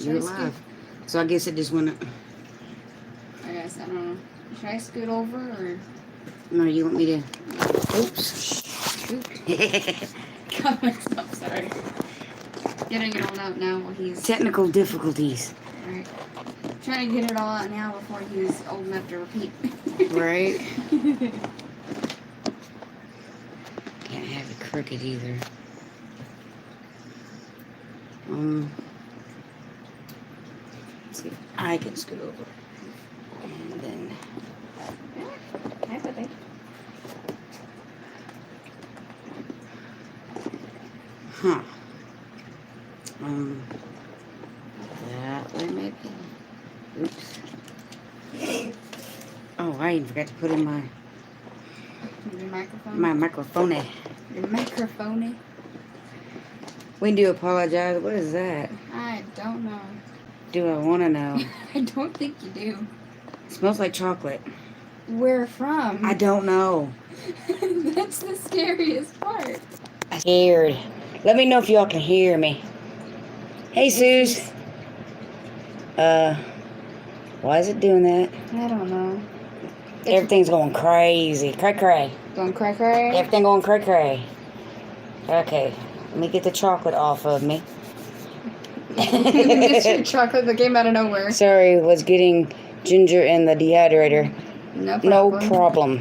You're alive. So I guess it just went. I guess, I don't know. Should I scoot over or? No, you want me to? Oops. Got myself, sorry. Getting it all out now while he's... Technical difficulties. Alright. Trying to get it all out now before he's old enough to repeat. Right. Can't have it crooked either. Let's see if I can scoot over. And then... Hi, puppy. Huh. That way maybe. Oops. Oh, I even forgot to put in my Your microphone? my microphone. Your microphone? We do apologize. What is that? I don't know. Do I want to know? I don't think you do. It smells like chocolate. Where from? I don't know. That's the scariest part. I'm scared. Let me know if y'all can hear me. Hey, Suze. Why is it doing that? I don't know. Everything's going crazy. Cray cray. Going cray cray? Everything going cray cray. Okay, let me get the chocolate off of me. It's your chocolate that came out of nowhere. Sorry, was getting ginger in the dehydrator. No No problem.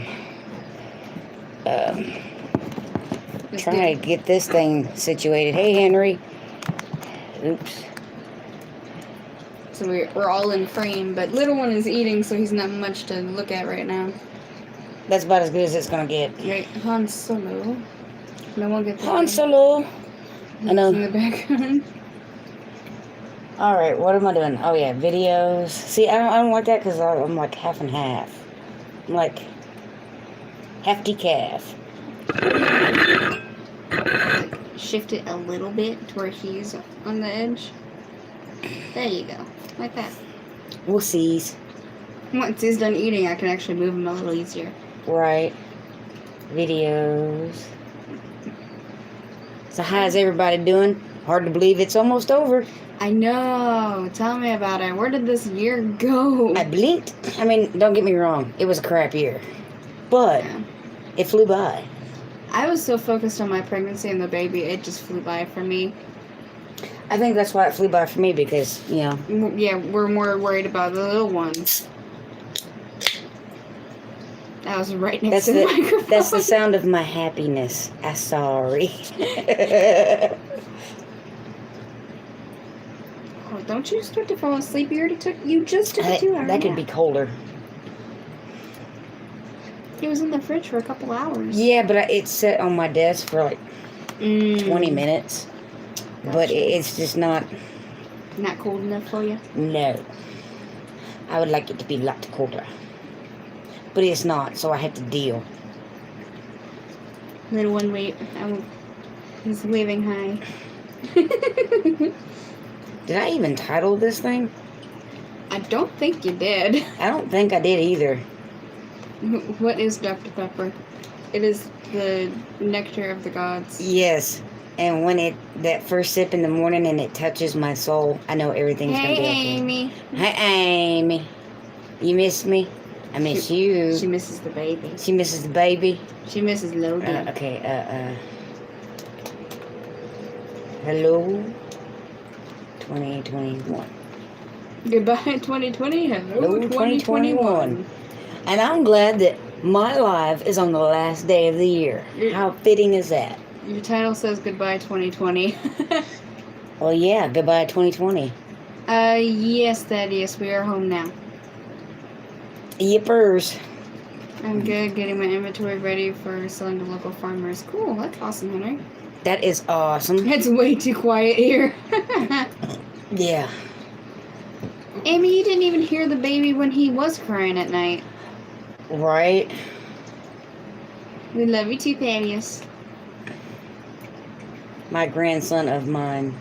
problem. Trying to get this thing situated. Hey, Henry. Oops. So we're all in frame, but little one is eating, so he's not much to look at right now. That's about as good as it's gonna get. Right, Han Solo. No one gets Han Solo. I know. in the background. All right, what am I doing? Oh yeah, videos. See, I don't like that because I'm like half and half. I'm like hefty calf. Shift it a little bit to where he's on the edge. There you go, like that. We'll see. Once he's done eating, I can actually move him a little easier. Right. Videos. So how's everybody doing? Hard to believe it's almost over. I know. Tell me about it. Where did this year go? I blinked. I mean, don't get me wrong. It was a crap year. But it flew by. I was so focused on my pregnancy and the baby, it just flew by for me. I think that's why it flew by for me because, you know. Yeah, we're more worried about the little ones. That was right next to the microphone. That's the sound of my happiness. I'm sorry. Oh, don't you start to fall asleep? You just took a 2 hour That could nap. be colder. It was in the fridge for a couple hours. Yeah, but it's set on my desk for like 20 minutes. Gotcha. But it's just not... Not cold enough for you? No. I would like it to be a lot colder. But it's not, so I have to deal. Little one, wait. He's waving hi. Did I even title this thing? I don't think you did. I don't think I did either. What is Dr. Pepper? It is the nectar of the gods. Yes. And when that first sip in the morning and it touches my soul, I know everything's going to be okay. Hey, Amy. Hi, Amy. You miss me? I miss you. She misses the baby. She misses the baby? She misses Logan. Okay, hello? 2021. Goodbye, 2020. Hello, 2021. And I'm glad that my life is on the last day of the year. How fitting is that? Your title says goodbye, 2020. Well, yeah, goodbye, 2020. Yes, Thaddeus, we are home now. Yippers. I'm good, getting my inventory ready for selling to local farmers. Cool, that's awesome, Henry. That is awesome. It's way too quiet here. Yeah. Amy, you didn't even hear the baby when he was crying at night. Right. We love you too, Thaddeus. My grandson of mine.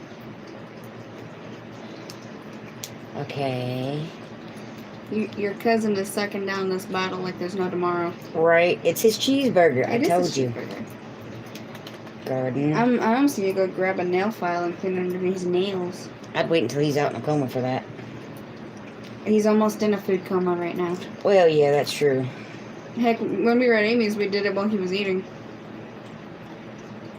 Okay. Your cousin is sucking down this bottle like there's no tomorrow. Right. It's his cheeseburger. I told you. Cheeseburger. Garden. I'm honestly gonna go grab a nail file and clean underneath his nails. I'd wait until he's out in a coma for that. He's almost in a food coma right now. Well, yeah, that's true. Heck, when we were at Amy's, we did it while he was eating.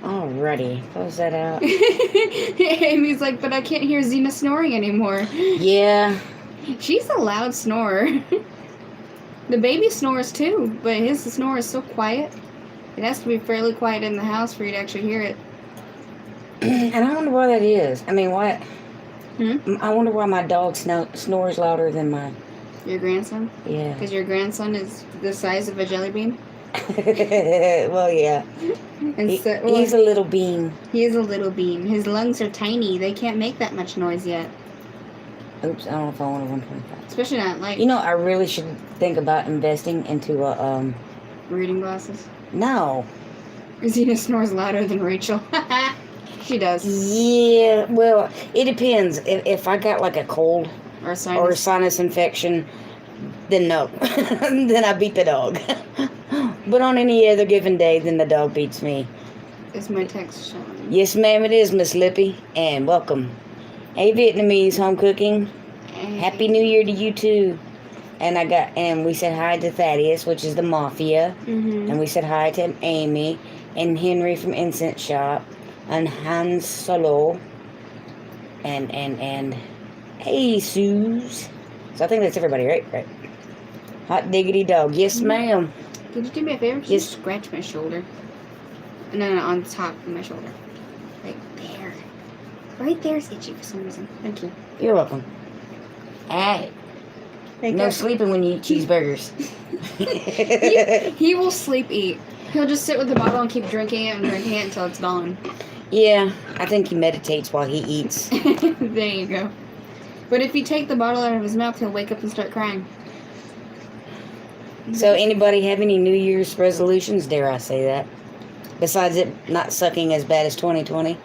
Alrighty, close that out. Amy's like, but I can't hear Xena snoring anymore. Yeah. She's a loud snorer. The baby snores too, but his snore is so quiet. It has to be fairly quiet in the house for you to actually hear it. And I wonder why that is. I mean, why? Hmm? I wonder why my dog snores louder than my... Your grandson? Yeah. Because your grandson is the size of a jelly bean? Well, yeah. And so, well, He's a little bean. he is a little bean. His lungs are tiny. They can't make that much noise yet. Oops, I don't know if I want a 125. Especially not like You know, I really should think about investing into a, reading glasses. No. Xena snores louder than Rachel. She does. Yeah, well, it depends. If I got like a cold Or or a sinus. sinus infection, then no. Then I beat the dog. But on any other given day, then the dog beats me. Is my text showing? Yes, ma'am, it is, Miss Lippy. And welcome. Hey, Vietnamese home cooking. Happy New Year to you too. And we said hi to Thaddeus, which is the Mafia. Mm-hmm. And we said hi to Amy and Henry from Incense Shop and Hans Solo and hey, Suze. So I think that's everybody, right? Right. Hot diggity dog. Yes, ma'am. Could you do me a favor? Just Yes. scratch my shoulder. No, on top of my shoulder. Right there. Right there is itchy for some reason. Thank you. You're welcome. Hey, Thank no you. sleeping when you eat cheeseburgers. He will sleep eat. He'll just sit with the bottle and keep drinking it and drinking it until it's gone. Yeah, I think he meditates while he eats. There you go. But if you take the bottle out of his mouth, he'll wake up and start crying. So anybody have any New Year's resolutions, dare I say that? Besides it not sucking as bad as 2020?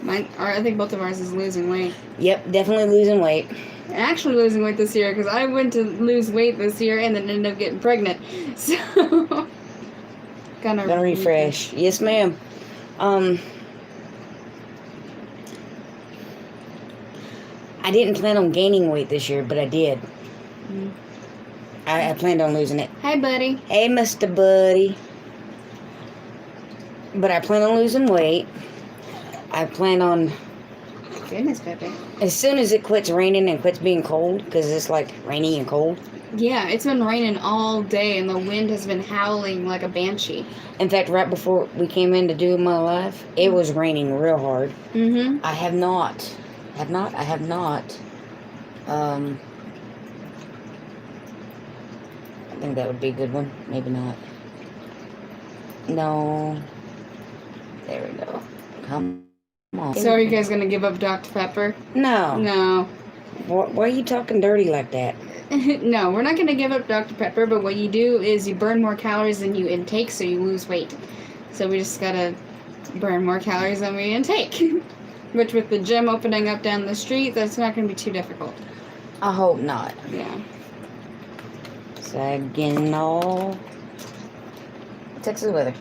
I think both of ours is losing weight. Yep, definitely losing weight. Actually losing weight this year because I went to lose weight this year and then ended up getting pregnant. So, Gonna refresh. Yes, ma'am. I didn't plan on gaining weight this year, but I did. Mm. I planned on losing it. Hi, buddy. Hey, Mr. Buddy. But I plan on losing weight. I plan on, Goodness, Pepe. as soon as it quits raining and quits being cold, because it's like rainy and cold. Yeah, it's been raining all day and the wind has been howling like a banshee. In fact, right before we came in to do my live, it was raining real hard. Mm-hmm. I have not. I think that would be a good one. Maybe not. No. There we go. Come on. So are you guys going to give up Dr. Pepper? No. No. Why are you talking dirty like that? No, we're not going to give up Dr. Pepper, but what you do is you burn more calories than you intake, so you lose weight. So we just got to burn more calories than we intake. Which with the gym opening up down the street, that's not going to be too difficult. I hope not. Yeah. Saginaw. Texas weather.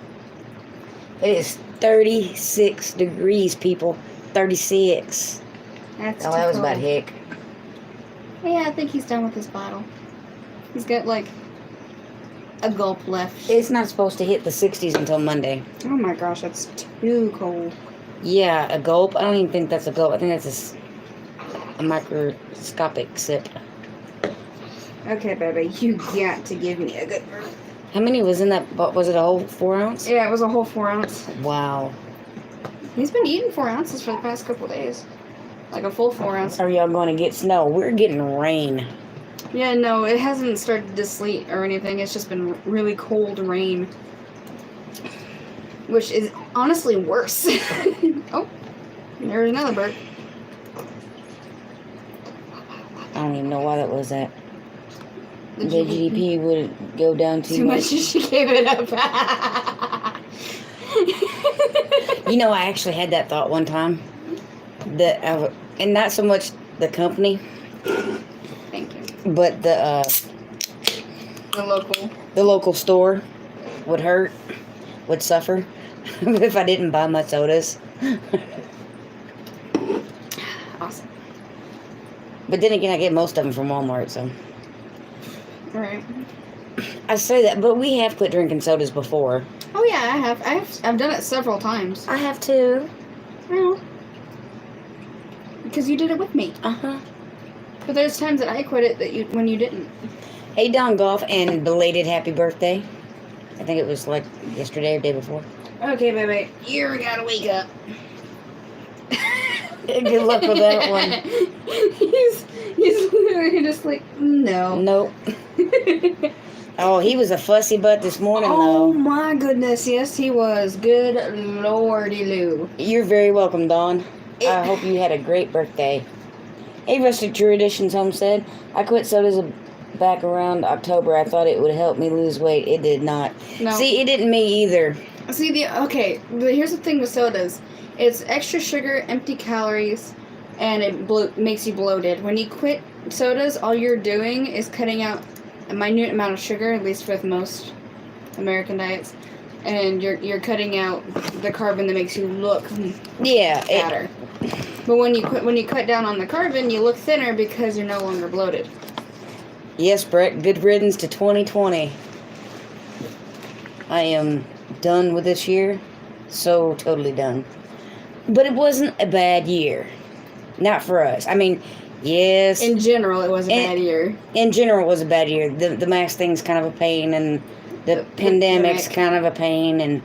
It is 36 degrees, people. 36. That's Oh, too that was cold. about hick. Yeah, I think he's done with his bottle. He's got like a gulp left. It's not supposed to hit the 60s until Monday. Oh my gosh, that's too cold. Yeah, a gulp. I don't even think that's a gulp. I think that's a microscopic sip. Okay, baby, you got to give me a good burp. How many was in that? Was it a whole 4 ounce? Yeah, it was a whole 4 ounce. Wow. He's been eating 4 ounces for the past couple days. Like a full 4 ounce. Are y'all going to get snow? We're getting rain. Yeah, no, it hasn't started to sleet or anything. It's just been really cold rain. Which is honestly worse. Oh, there's another bird. I don't even know why that was that. The The GDP would go down Too much, she gave it up. You know, I actually had that thought one time. And not so much the company, Thank you. but the local store would suffer if I didn't buy my sodas. But then again, I get most of them from Walmart, so. Right. I say that, but we have quit drinking sodas before. Oh yeah, I have. I've done it several times. I have too. Well, because you did it with me. Uh-huh. But there's times that I quit it when you didn't. Hey, Don Golf, and belated happy birthday. I think it was like yesterday or day before. Okay, baby, you gotta wake up. Good luck with that one. He's literally just like, no. Nope. Oh, he was a fussy butt this morning, Oh though. my goodness, yes he was. Good lordy Lou. You're very welcome, Dawn. I hope you had a great birthday. Hey, Rustic Traditions Homestead. I quit sodas back around October. I thought it would help me lose weight. It did not. No. See, it didn't me either. See, here's the thing with sodas. It's extra sugar, empty calories, and it makes you bloated. When you quit sodas, all you're doing is cutting out a minute amount of sugar, at least with most American diets, and you're cutting out the carbon that makes you look Yeah. fatter. But when you cut down on the carbon, you look thinner because you're no longer bloated. Yes, Brett. Good riddance to 2020. I am done with this year. So totally done. But it wasn't a bad year. Not for us. I mean, yes. In general, it was a bad year. In general, it was a bad year. The mask thing's kind of a pain, and the pandemic's kind of a pain, and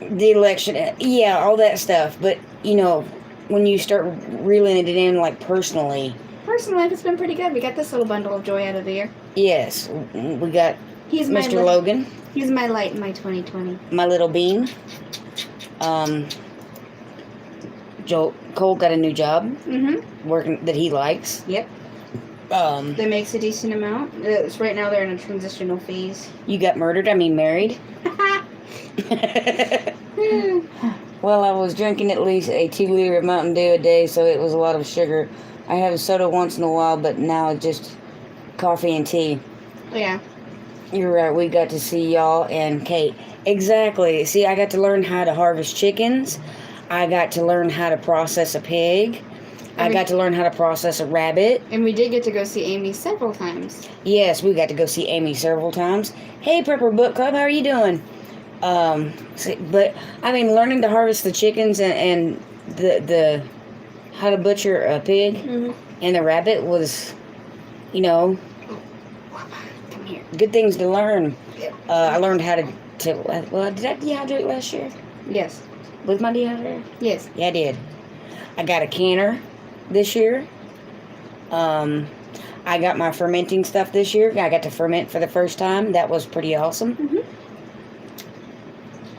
the election. Yeah, all that stuff. But, you know, when you start reeling it in, like, personally. Personal life has been pretty good. We got this little bundle of joy out of the year. Yes. We got He's Mr. Logan. He's my light in my 2020. My little bean. Cole got a new job. Mm-hmm. Working that he likes. Yep. That makes a decent amount. Right now they're in a transitional phase. You got married. Well, I was drinking at least a 2-liter of Mountain Dew a day, so it was a lot of sugar. I have a soda once in a while, but now it's just coffee and tea. Yeah. You're right, we got to see y'all and Kate. Exactly. See, I got to learn how to harvest chickens. I got to learn how to process a pig. I got to learn how to process a rabbit. And we did get to go see Amy several times. Yes, we got to go see Amy several times. Hey, Prepper Book Club, how are you doing? But, I mean, learning to harvest the chickens and the how to butcher a pig and the rabbit was, you know, Come here. good things to learn. Yep. I learned how to well, did I dehydrate last year? Yes. With my dehydrator? Yes. Yeah, I did. I got a canner this year. I got my fermenting stuff this year. I got to ferment for the first time. That was pretty awesome. Mm-hmm.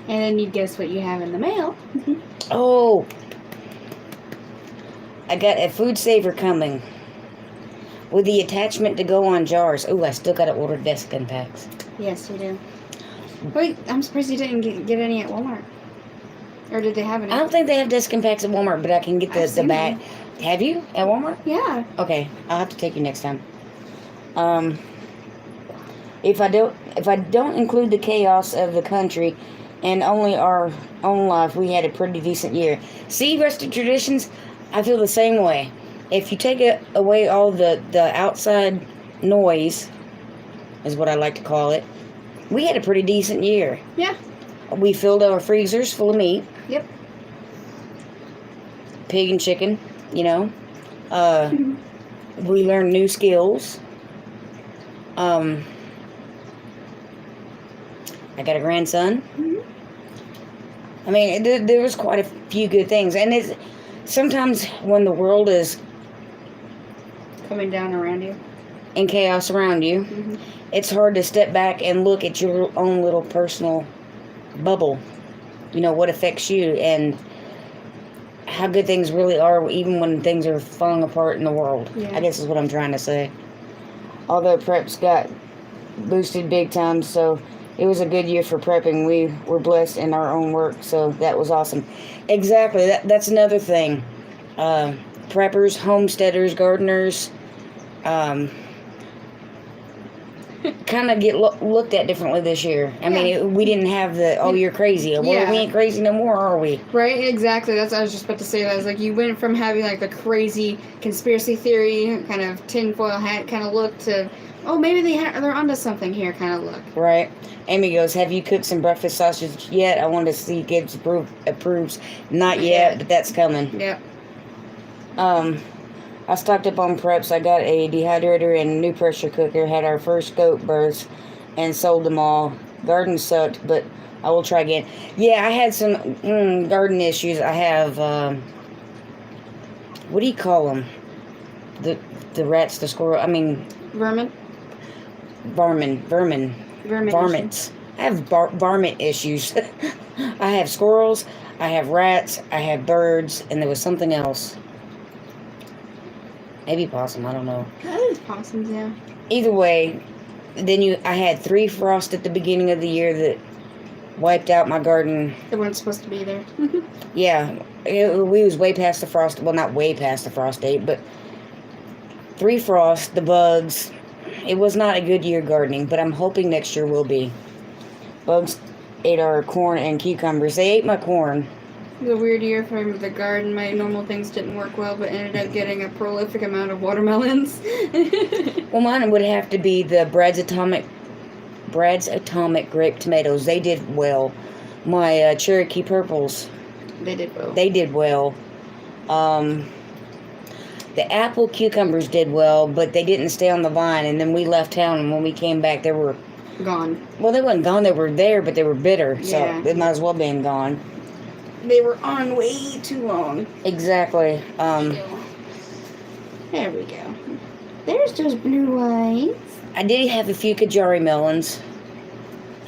And then you guess what you have in the mail. Oh, I got a food saver coming with the attachment to go on jars. Oh, I still got to order Desiccan packs. Yes, you do. Wait, I'm surprised you didn't get any at Walmart. Or did they have any? I don't think they have Desiccan packs at Walmart, but I can get the bag. Have you at Walmart? Yeah. Okay, I'll have to take you next time. If I don't include the chaos of the country and only our own life, we had a pretty decent year. See, Rustic Traditions, I feel the same way. If you take away all the outside noise, is what I like to call it, we had a pretty decent year. Yeah. We filled our freezers full of meat. Yep. Pig and chicken, you know. We learned new skills. I got a grandson. I mean, there was quite a few good things. And it's sometimes when the world is Coming down around you. in chaos around you, it's hard to step back and look at your own little personal bubble. You know, what affects you and how good things really are, even when things are falling apart in the world. Yeah. I guess is what I'm trying to say. Although preps got boosted big time, so it was a good year for prepping. We were blessed in our own work, so that was awesome. Exactly, that's another thing. Preppers, homesteaders, gardeners, kind of get looked at differently this year. I mean, Yeah. we didn't have the, oh, you're crazy. Well, Yeah. we ain't crazy no more, are we? Right, exactly. That's what I was just about to say. That was like you went from having like the crazy conspiracy theory kind of tinfoil hat kind of look to, oh, maybe they're onto something here kind of look. Right. Amy goes, have you cooked some breakfast sausage yet? I wanted to see Gibbs approves. Not yet, but that's coming. Yep. I stocked up on preps. I got a dehydrator and a new pressure cooker. Had our first goat births and sold them all. Garden sucked, but I will try again. Yeah, I had some garden issues. I have, what do you call them? The rats, the squirrel, I mean... Vermin. Varmints. I have varmint issues. I have squirrels, I have rats, I have birds, and there was something else. Maybe possum, I don't know. Possums, yeah. Either way, then I had 3 frosts at the beginning of the year that wiped out my garden. They weren't supposed to be there. Yeah, we was way past the frost. Well, not way past the frost date, but 3 frosts, the bugs. It was not a good year gardening, but I'm hoping next year will be. Bugs ate our corn and cucumbers. They ate my corn. It was a weird year for the garden. My normal things didn't work well, but ended up getting a prolific amount of watermelons. Well, mine would have to be the Brad's Atomic grape tomatoes. They did well. My Cherokee purples. They did well. They did well. The apple cucumbers did well, but they didn't stay on the vine. And then we left town, and when we came back, they were gone. Well, they weren't gone. They were there, but they were bitter. So Yeah. they might as well been gone. They were on way too long. Exactly. There we go. There's those blue lights. I did have a few Kajari melons,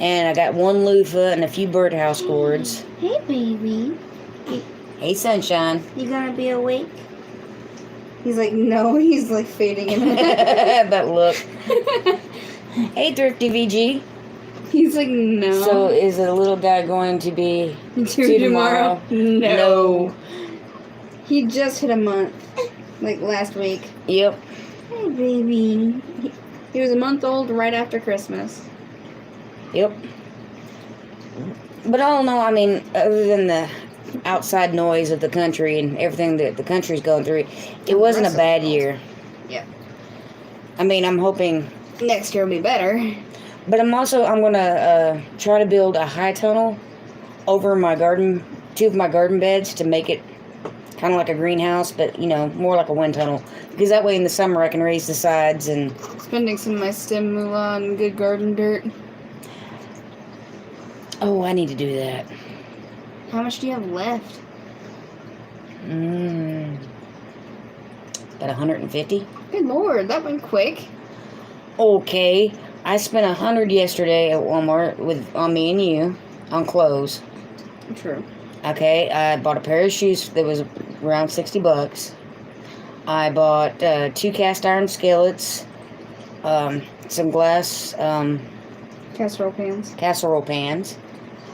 and I got 1 loofah and a few birdhouse gourds. Hey, baby. Hey, sunshine. You gonna be awake? He's like, no. He's like fading in. That look. Hey, Thrifty VG. He's like, no. So is the little guy going to be tomorrow? No. He just hit a month, like last week. Yep. Hey, baby. He was a month old right after Christmas. Yep. But all in all, I mean, other than the outside noise of the country and everything that the country's going through, it wasn't a bad year. Yep. I mean, I'm hoping Next year will be better. But I'm gonna try to build a high tunnel over my garden, 2 of my garden beds, to make it kind of like a greenhouse, but more like a wind tunnel, because that way in the summer I can raise the sides. And Spending some of my stem moolah on good garden dirt. oh, I need to do that. How much do you have left? About 150. Good lord, that went quick. Okay, I spent 100 yesterday at Walmart on me and you on clothes. True. Okay, I bought a pair of shoes that was around $60. I bought 2 cast iron skillets, some glass Casserole pans. casserole pans.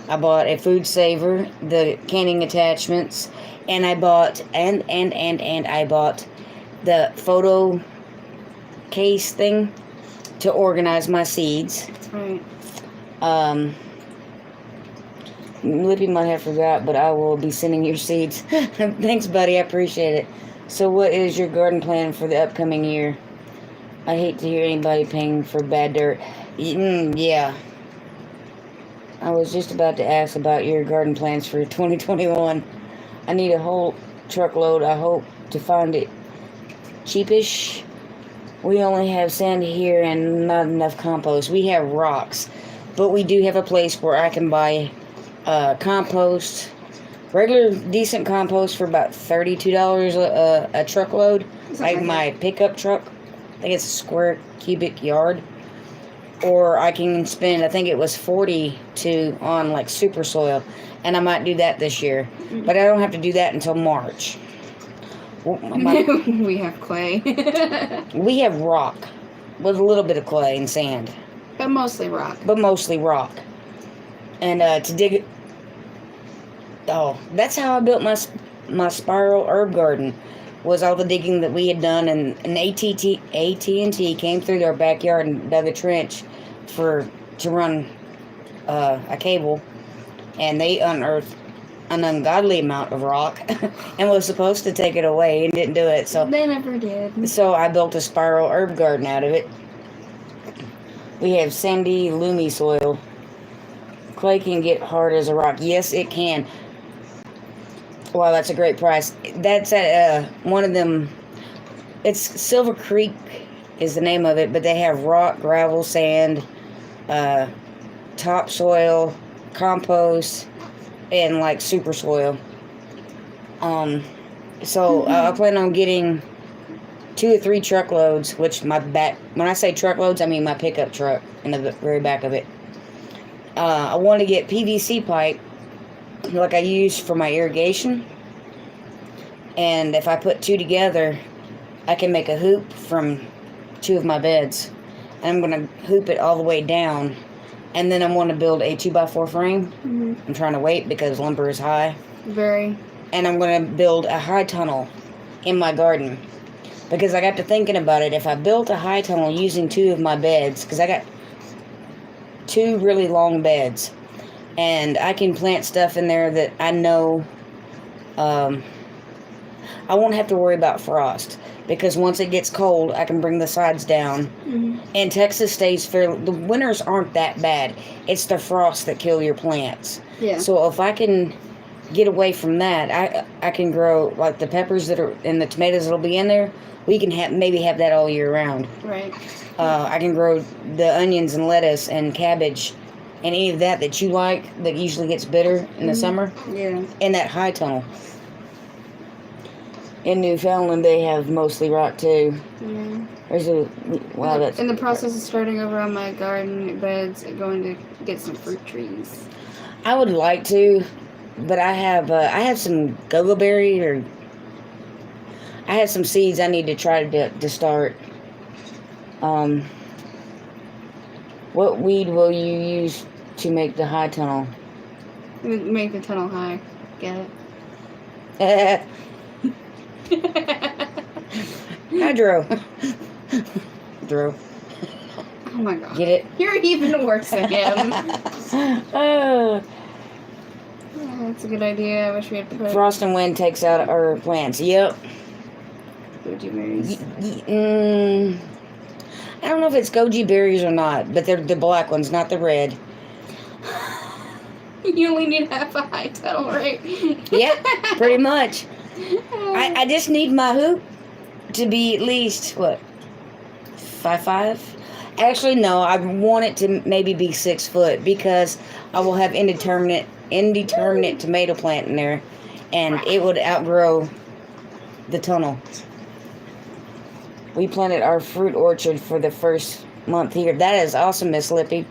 I bought a food saver, the canning attachments, and I bought I bought the photo case thing to organize my seeds. Right. Lippy might have forgot, but I will be sending your seeds. Thanks, buddy. I appreciate it. So what is your garden plan for the upcoming year? I hate to hear anybody paying for bad dirt. Yeah. I was just about to ask about your garden plans for 2021. I need a whole truckload. I hope to find it cheapish. We only have sand here and not enough compost. We have rocks, but we do have a place where I can buy compost, regular decent compost for about $32 a truckload, like my pickup truck. I think it's a square cubic yard. Or I can spend, I think it was 42 on like super soil, and I might do that this year, but I don't have to do that until March. We have clay. We have rock with a little bit of clay and sand, But mostly rock. And to dig it. Oh, that's how I built my spiral herb garden. Was all the digging that we had done, and AT&T came through our backyard and dug a trench to run a cable, and they unearthed an ungodly amount of rock and was supposed to take it away and didn't do it. So They never did. So I built a spiral herb garden out of it. We have sandy, loomy soil. Clay can get hard as a rock. Yes, it can. Wow, that's a great price. That's at one of them. It's Silver Creek is the name of it, but they have rock, gravel, sand, topsoil, compost, and like super soil. So I plan on getting 2 or 3 truckloads, which when I say truckloads, I mean my pickup truck in the very back of it. I want to get PVC pipe like I use for my irrigation, and if I put 2 together, I can make a hoop from 2 of my beds, and I'm going to hoop it all the way down, and then I'm going to build a 2x4 frame. Mm-hmm. I'm trying to wait because lumber is high. Very. And I'm going to build a high tunnel in my garden, because I got to thinking about it. If I built a high tunnel using 2 of my beds, because I got 2 really long beds, and I can plant stuff in there that I know I won't have to worry about frost, because once it gets cold, I can bring the sides down. Mm-hmm. And Texas stays fairly, the winters aren't that bad. It's the frost that kill your plants. Yeah. So if I can get away from that, I can grow like the peppers that are and the tomatoes that'll be in there. We can maybe have that all year round. Right. I can grow the onions and lettuce and cabbage and any of that you like that usually gets bitter in the summer Yeah. in that high tunnel. In Newfoundland, they have mostly rock too. Yeah. There's a wow. That's in the process of starting over on my garden beds, going to get some fruit trees. I would like to, but I have some go-go berry or I have some seeds I need to try to start. What weed will you use to make the high tunnel? Make the tunnel high. Get Hydro. Drew. Oh my god. Get it? You're even worse than him. Oh. Oh, that's a good idea. I wish we had put Frost and wind takes out our plants. Yep. goji berries. I don't know if it's goji berries or not, but they're the black ones, not the red. You only need half a high tunnel, right? Yeah, pretty much. I just need my hoop to be at least, what, 5'5"? Actually, no, I want it to maybe be 6 foot because I will have indeterminate tomato plant in there, and it would outgrow the tunnel. We planted our fruit orchard for the first month here. That is awesome, Miss Lippy.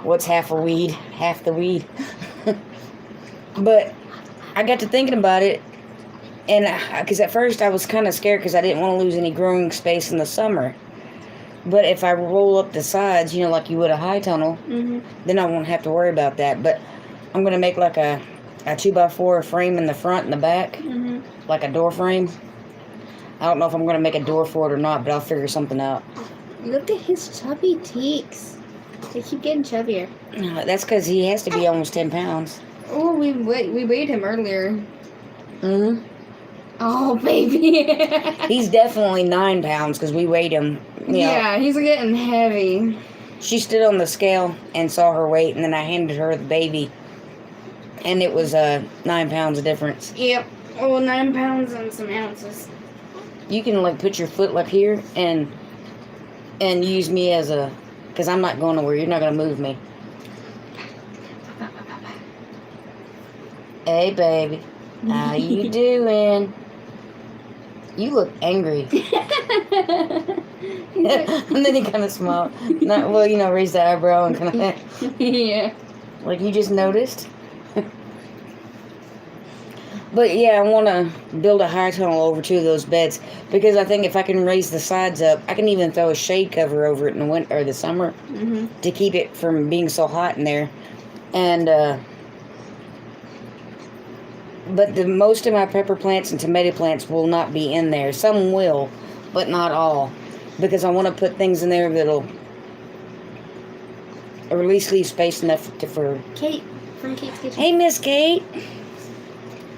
What's half a weed? Half the weed. But I got to thinking about it, and because at first I was kind of scared because I didn't want to lose any growing space in the summer. But if I roll up the sides, you know, like you would a high tunnel, then I won't have to worry about that. But I'm going to make like a 2x4 frame in the front and the back, like a door frame. I don't know if I'm going to make a door for it or not, but I'll figure something out. Look at his chubby cheeks. They keep getting chubbier. That's because he has to be almost 10 pounds. Oh, we weighed him earlier. Mm-hmm. Oh, baby. He's definitely 9 pounds because we weighed him. You know. Yeah, he's getting heavy. She stood on the scale and saw her weight, and then I handed her the baby. And it was 9 pounds of difference. Yep. Oh, 9 pounds and some ounces. You can like put your foot like here and use me as a, because I'm not going nowhere. You're not going to move me. Hey, baby. How you doing? You look angry. And then he kind of smiled. Not, well, you know, raised the eyebrow and kind of, Yeah. like you just noticed. But yeah, I want to build a high tunnel over 2 of those beds because I think if I can raise the sides up, I can even throw a shade cover over it in the winter or the summer to keep it from being so hot in there. And but the most of my pepper plants and tomato plants will not be in there. Some will, but not all, because I want to put things in there that'll or at least leave space enough for. Kate from Kate's Kitchen. Hey, Miss Kate.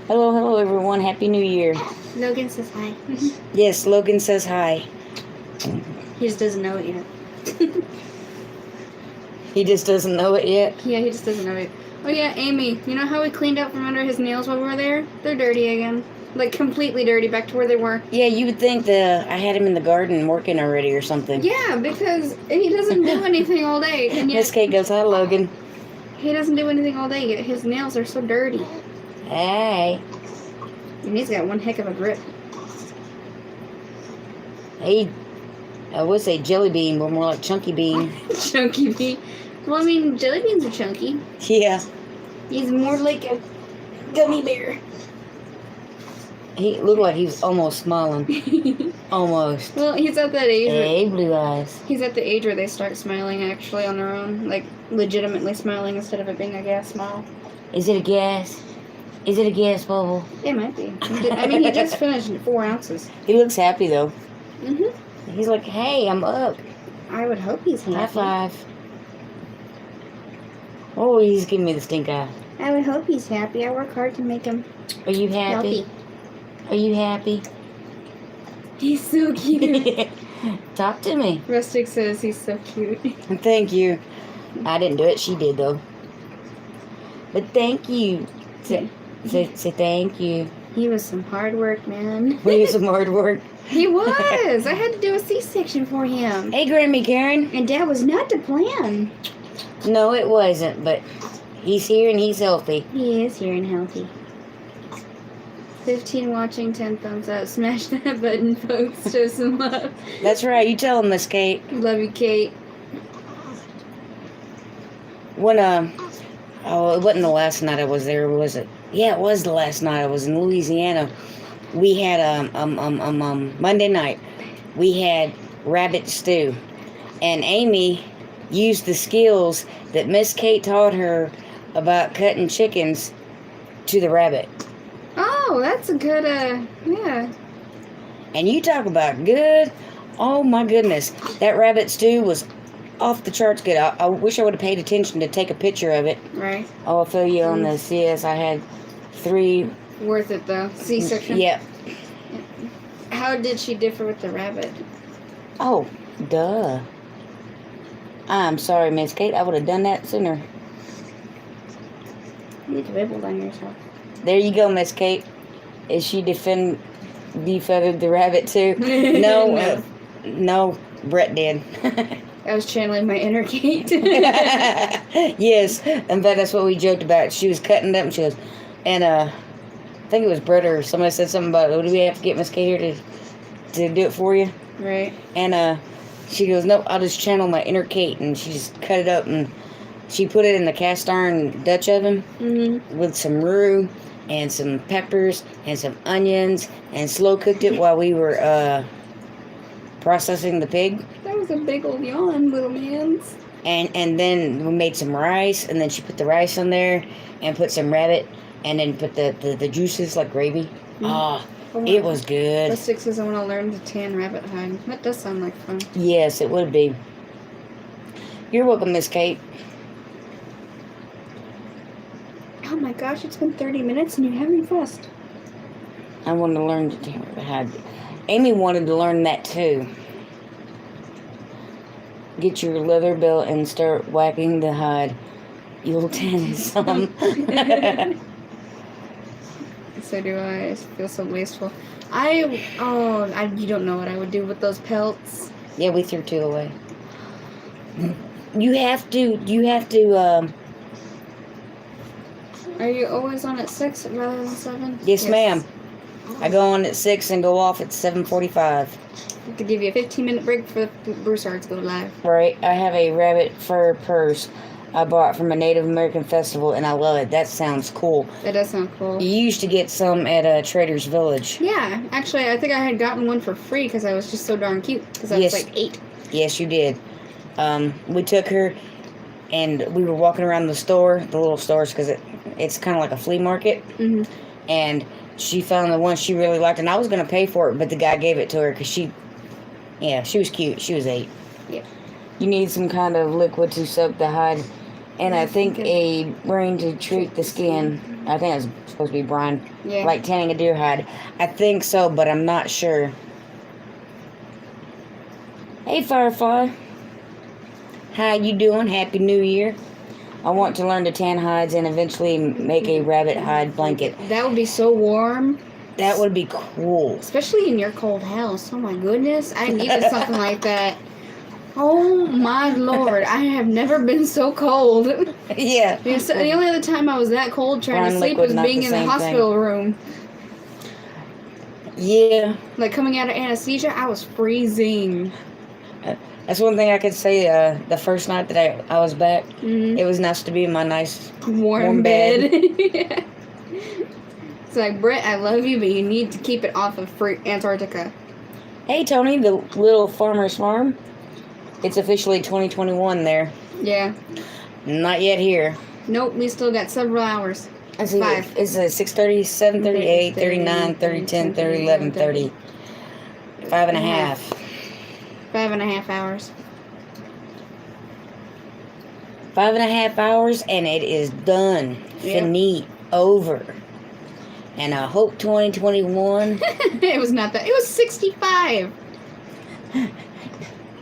Hello, everyone. Happy New Year. Logan says hi. Yes, Logan says hi. He just doesn't know it yet. He just doesn't know it yet. Yeah, he just doesn't know it. Oh yeah, Amy, you know how we cleaned out from under his nails while we were there? They're dirty again. Like, completely dirty, back to where they were. Yeah, you would think that I had him in the garden working already or something. Yeah, because he doesn't do anything all day. And Miss yet, Kate goes, hi, Logan. he doesn't do anything all day, yet his nails are so dirty. Hey. And he's got one heck of a grip. Hey, I would say jelly bean, but more like chunky bean. Chunky bean. Well, I mean, jelly beans are chunky. Yeah. He's more like a gummy bear. He looked like he was almost smiling. Almost. Well, he's at that age. Hey, blue eyes. He's at the age where they start smiling actually on their own, like legitimately smiling instead of it being a gas smile. Is it a gas? Is it a gas bubble? It might be. I mean, he just finished 4 ounces. He looks happy, though. Mhm. He's like, hey, I'm up. I would hope he's happy. High five. Oh, he's giving me the stink eye. I would hope he's happy. I work hard to make him Are you happy? healthy. Are you happy? He's so cute. Talk to me. Rustic says he's so cute. Thank you. I didn't do it. She did, though. But thank you. Say thank you. He was some hard work, man. We do some hard work. He was. I had to do a C-section for him. Hey, Grammy Karen. And Dad was not to plan. No, it wasn't, but he's here and he's healthy. He is here and healthy. 15 watching, 10 thumbs up. Smash that button, folks. Show some love. That's right. You tell him, Miss Kate. Love you, Kate. When, oh, it wasn't the last night I was there, was it? Yeah, it was the last night I was in Louisiana. We had, Monday night, we had rabbit stew. And Amy used the skills that Miss Kate taught her about cutting chickens to the rabbit. Oh, that's a good, yeah. And you talk about good. Oh my goodness. That rabbit stew was off the charts good. I wish I would have paid attention to take a picture of it. Right. I'll fill you on this. Yes, I had 3. Worth it, though. C-section. Yep. How did she differ with the rabbit? Oh, duh. I'm sorry, Miss Kate. I would have done that sooner. You need to wibble on yourself. There you go, Miss Kate. Is she defeathered the rabbit too? No. No, Brett did. I was channeling my inner Kate. Yes, in fact, that's what we joked about. She was cutting up, and she goes, and I think it was Brett or somebody said something about, oh, do we have to get Miss Kate here to do it for you? Right. And she goes, nope, I'll just channel my inner Kate, and she just cut it up, and she put it in the cast iron Dutch oven with some roux and some peppers and some onions, and slow cooked it while we were processing the pig. That was a big old yawn, little man's. And then we made some rice, and then she put the rice on there and put some rabbit, and then put the juices like gravy. Ah, it was good. Rustic says I want to learn to tan rabbit hide. That does sound like fun. Yes, it would be. You're welcome, Miss Kate. Oh my gosh, it's been 30 minutes and you haven't fussed. I want to learn to tan rabbit hide. Amy wanted to learn that too. Get your leather belt and start whacking the hide. You'll tan some. So do I. I feel so wasteful. You don't know what I would do with those pelts. Yeah, we threw 2 away. You have to, Are you always on at 6 rather than 7? Yes, ma'am. I go on at 6 and go off at 7:45. I could give you a 15-minute break for Broussards go live. Right. I have a rabbit fur purse I bought from a Native American festival, and I love it. That sounds cool. That does sound cool. You used to get some at Trader's Village. Yeah, actually, I think I had gotten one for free because I was just so darn cute. Because I was like 8. Yes, you did. We took her, and we were walking around the little stores, because it's kind of like a flea market. Mm-hmm. And she found the one she really liked, and I was going to pay for it, but the guy gave it to her because she was cute. She was 8. Yeah. You need some kind of liquid to soak the hide. And I think a brine to treat the skin. I think it's supposed to be brine. Yeah. Like tanning a deer hide. I think so, but I'm not sure. Hey, Firefly. How you doing? Happy New Year. I want to learn to tan hides and eventually make a rabbit hide blanket. That would be so warm. That would be cool. Especially in your cold house. Oh my goodness. I needed something like that. Oh my lord. I have never been so cold. Yeah. Because the only other time I was that cold trying Brine to sleep liquid, was not being the in the same hospital room. Yeah. Like coming out of anesthesia, I was freezing. That's one thing I could say. The first night that I was back, Mhm. it was nice to be in my nice Warm bed. It's like, Brett, I love you, but you need to keep it off of Antarctica. Hey, Tony, the little farmer's farm. It's officially 2021 there. Yeah. Not yet here. Nope, we still got several hours. I see. 5. It's 6:30, 7:30, 8:30, 9:30, 10:30, 11:30. 5.5. 5.5 hours. 5.5 hours, and it is done. Yep. Finite. Over. And I hope 2021. It was not that. It was 65.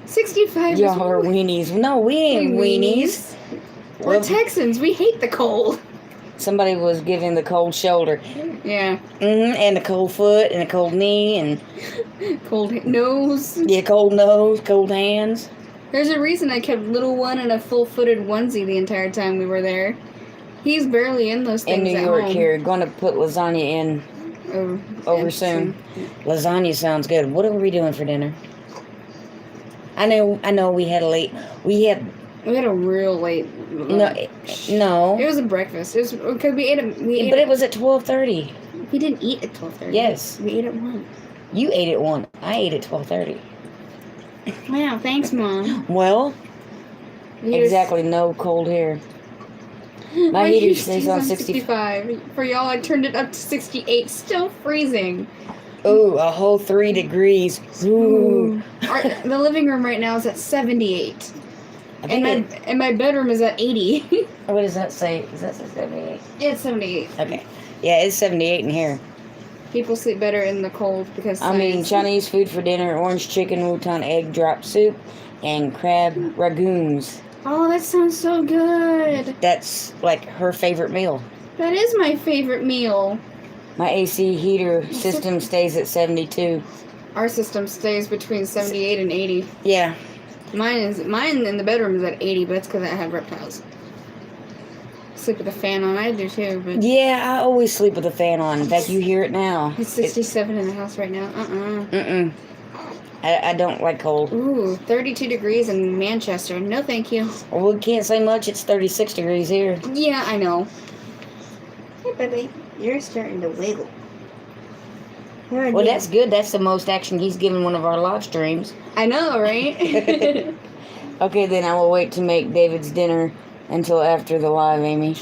65 is Y'all are weenies. No, we ain't weenies. We're Well, Texans. We hate the cold. somebody was giving the cold shoulder. Yeah. And a cold foot, and a cold knee, and Cold nose. yeah, cold nose, cold hands. There's a reason I kept little one in a full-footed onesie the entire time we were there. He's barely in those things In New at York home. here, going to put lasagna in Oh, over soon. Lasagna sounds good. What are we doing for dinner? I know. We had a We had a real late. no. It was a breakfast. It was because we ate. But it was at 12:30. We didn't eat at 12:30. Yes. We ate at 1. You ate at 1. I ate at 12:30. Wow, thanks, Mom. Well, Here's- exactly. No cold here. My heater stays on 65. For y'all, I turned it up to 68. Still freezing. Ooh, a whole 3 degrees. Ooh. The living room right now is at 78. I think And my bedroom is at 80. what does that say? Does that say 78? It's 78. Okay. Yeah, it's 78 in here. People sleep better in the cold because I'm eating science- Chinese food for dinner, orange chicken, wonton egg drop soup, and crab ragoons. Oh, that sounds so good. That's like her favorite meal. That is my favorite meal. My AC heater system stays at 72. Our system stays between 78 and 80. Yeah. Mine in the bedroom is at 80, but that's because I have reptiles. Sleep with a fan on. I do too, but Yeah, I always sleep with the fan on. In fact, you hear it now. it's 67 in the house right now. Mm-mm. I don't like cold. Ooh, 32 degrees in Manchester. No, thank you. Well, we can't say much. It's 36 degrees here. Yeah, I know. Hey, baby, you're starting to wiggle. Well, that's good. That's the most action he's given one of our live streams. I know, right? Okay, then I will wait to make David's dinner until after the live, Amy.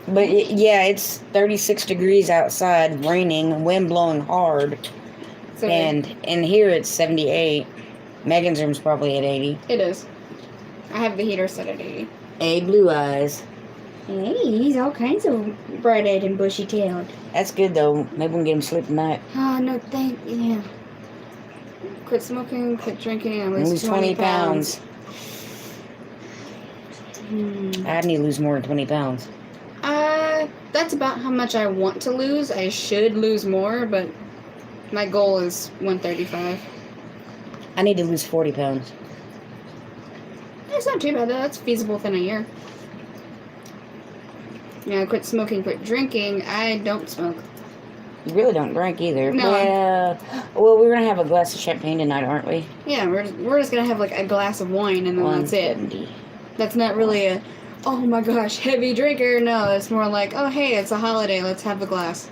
But yeah, it's 36 degrees outside, raining, wind blowing hard. So And in here it's 78. Megan's room's probably at 80. it is. I have the heater set at 80. Hey, Blue Eyes. Hey, he's all kinds of bright-eyed and bushy-tailed. That's good though. Maybe we can get him to sleep tonight. Oh, no, yeah. Quit smoking, quit drinking, and lose Lose 20 pounds. I need to lose more than 20 pounds. That's about how much I want to lose. I should lose more, but my goal is 135. I need to lose 40 pounds. It's not too bad, though. That's feasible within a year. Yeah, quit smoking, quit drinking. I don't smoke. You really don't drink either. No. Well, we're going to have a glass of champagne tonight, aren't we? Yeah, we're just gonna have like a glass of wine and then that's it. 170. That's not really a, oh my gosh, heavy drinker. No, it's more like, oh hey, it's a holiday, let's have a glass.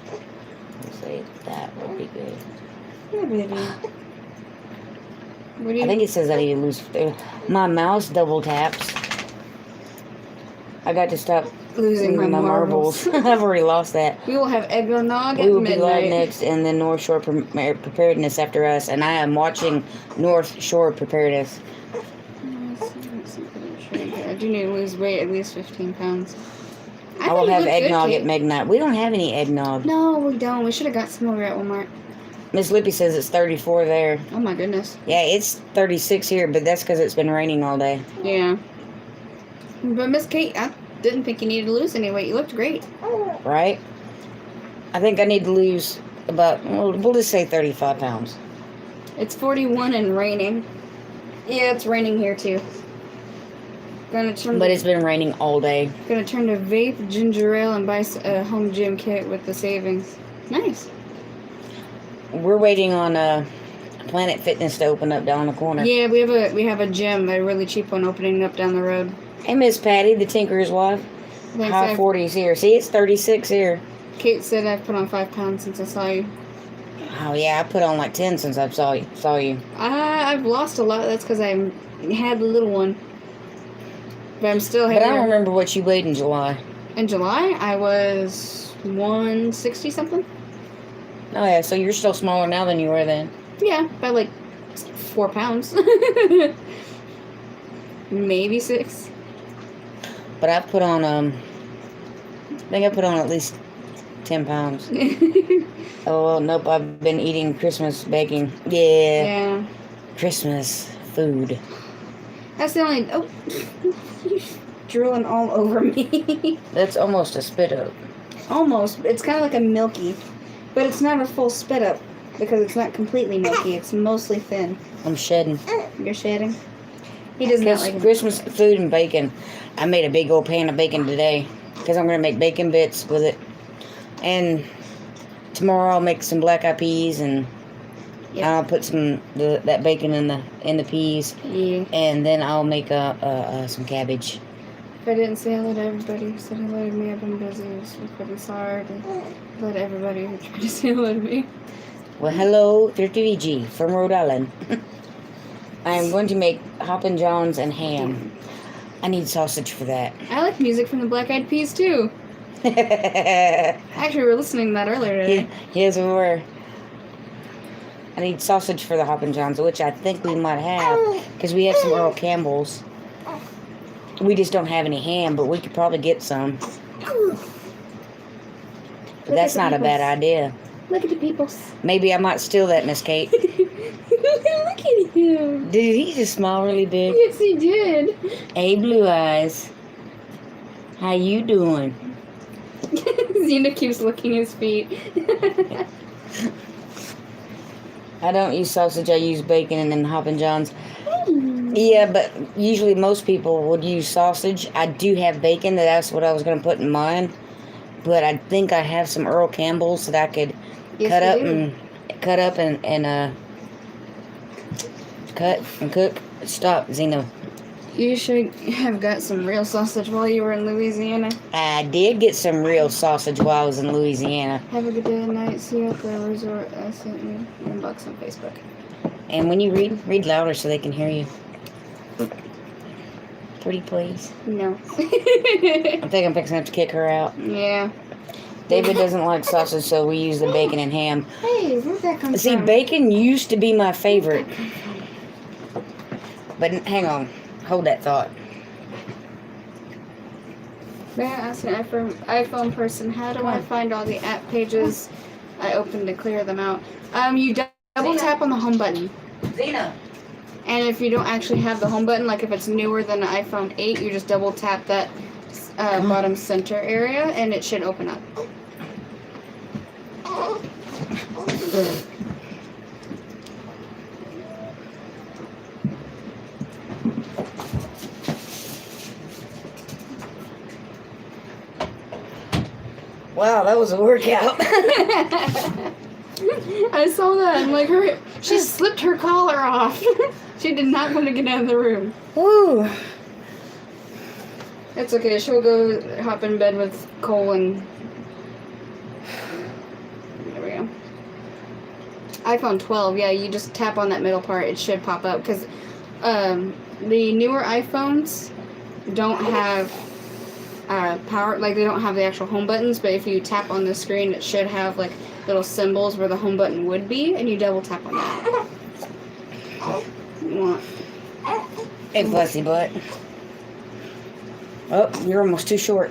I'll say that would be good. Yeah, baby. What do you? I think it says I need to lose. My mouse double taps. I got to stop losing my marbles. I've already lost that. We will have eggnog We at will be live midnight. next, and then North Shore Preparedness after us. And I am watching North Shore Preparedness. need to lose weight at least 15 pounds. I will thought you have looked good, eggnog Kate. at midnight. We don't have any eggnog. No, we don't. We should have got some over at Walmart. Miss Lippy says it's 34 there. Oh my goodness. Yeah, it's 36 here, but that's because it's been raining all day. Yeah. But Miss Kate, I didn't think you needed to lose any weight. You looked great. Right? I think I need to lose about, we'll just say 35 pounds. It's 41 and raining. Yeah, it's raining here too. Gonna turn. But it's been raining all day. Gonna turn to vape ginger ale and buy a home gym kit with the savings. Nice. We're waiting on Planet Fitness to open up down the corner. Yeah, we have a gym, a really cheap one opening up down the road. Hey, Miss Patty, the Tinker's wife. Thanks, High 40s here. See, it's 36 here. Kate said I've put on 5 pounds since I saw you. Oh, yeah, I put on like 10 since I saw you. I've lost a lot. That's because I had the little one. But I'm still But I heavier. don't remember what you weighed in July. In July, I was 160 something. Oh, yeah, so you're still smaller now than you were then. Yeah, by like 4 pounds. Maybe 6. But I've put on, I think I put on at least 10 pounds. Oh, well, nope, I've been eating Christmas baking. Yeah, Yeah. Christmas food. That's the only... Oh, you're drooling all over me. That's almost a spit up. Almost. It's kind of like a milky. But it's not a full spit up. Because it's not completely milky. It's mostly thin. I'm shedding. You're shedding? He does not like it. Christmas food and bacon. I made a big old pan of bacon today. Because I'm going to make bacon bits with it. And tomorrow I'll make some black eyed peas and Yep. I'll put that bacon in the peas. Yeah. And then I'll make some cabbage. If I didn't say hello to everybody who said hello to me, I've been busy. I'm pretty sorry to let everybody who tried to say hello to me. Well, hello, 30VG from Rhode Island. I'm going to make Hoppin' Johns and ham. I need sausage for that. I like music from the Black Eyed Peas too. Actually, we were listening to that earlier today. Yes, we were. I need sausage for the Hoppin' Johns, which I think we might have, because we have some Earl Campbell's. We just don't have any ham, but we could probably get some. But that's not a bad idea. Look at the people. Maybe I might steal that, Miss Kate. Look at him. Did he just smile really big? Yes, he did. Hey, Blue Eyes. How you doing? Xena keeps licking his feet. I don't use sausage, I use bacon and then Hoppin' Johns. Yeah, but usually most people would use sausage. I do have bacon, that's what I was going to put in mine. But I think I have some Earl Campbell's that I could cut up and cut and cook. Stop, Xena. You should have got some real sausage while you were in Louisiana. I did get some real sausage while I was in Louisiana. Have a good day and night. See you at the resort. I sent you inbox on Facebook. And when you read louder so they can hear you. Pretty please. No. I think I'm fixing to have to kick her out. Yeah. David doesn't like sausage, so we use the bacon and ham. Hey, where'd that come See, from? bacon used to be my favorite. But hang on. Hold that thought. May I ask an iPhone person, how do I find all the app pages I opened to clear them out? You double tap on the home button. Xena. And if you don't actually have the home button, like if it's newer than the iPhone 8, you just double tap that bottom center area and it should open up. Wow, that was a workout. I saw that. I'm like, she slipped her collar off. She did not want to get out of the room. Woo. It's okay. She'll go hop in bed with Cole and... There we go. iPhone 12, yeah, you just tap on that middle part. It should pop up. Because the newer iPhones don't have power, like they don't have the actual home buttons, but if you tap on the screen, it should have like little symbols where the home button would be, and you double tap on that. You want... Hey, pussy butt. Oh, you're almost too short.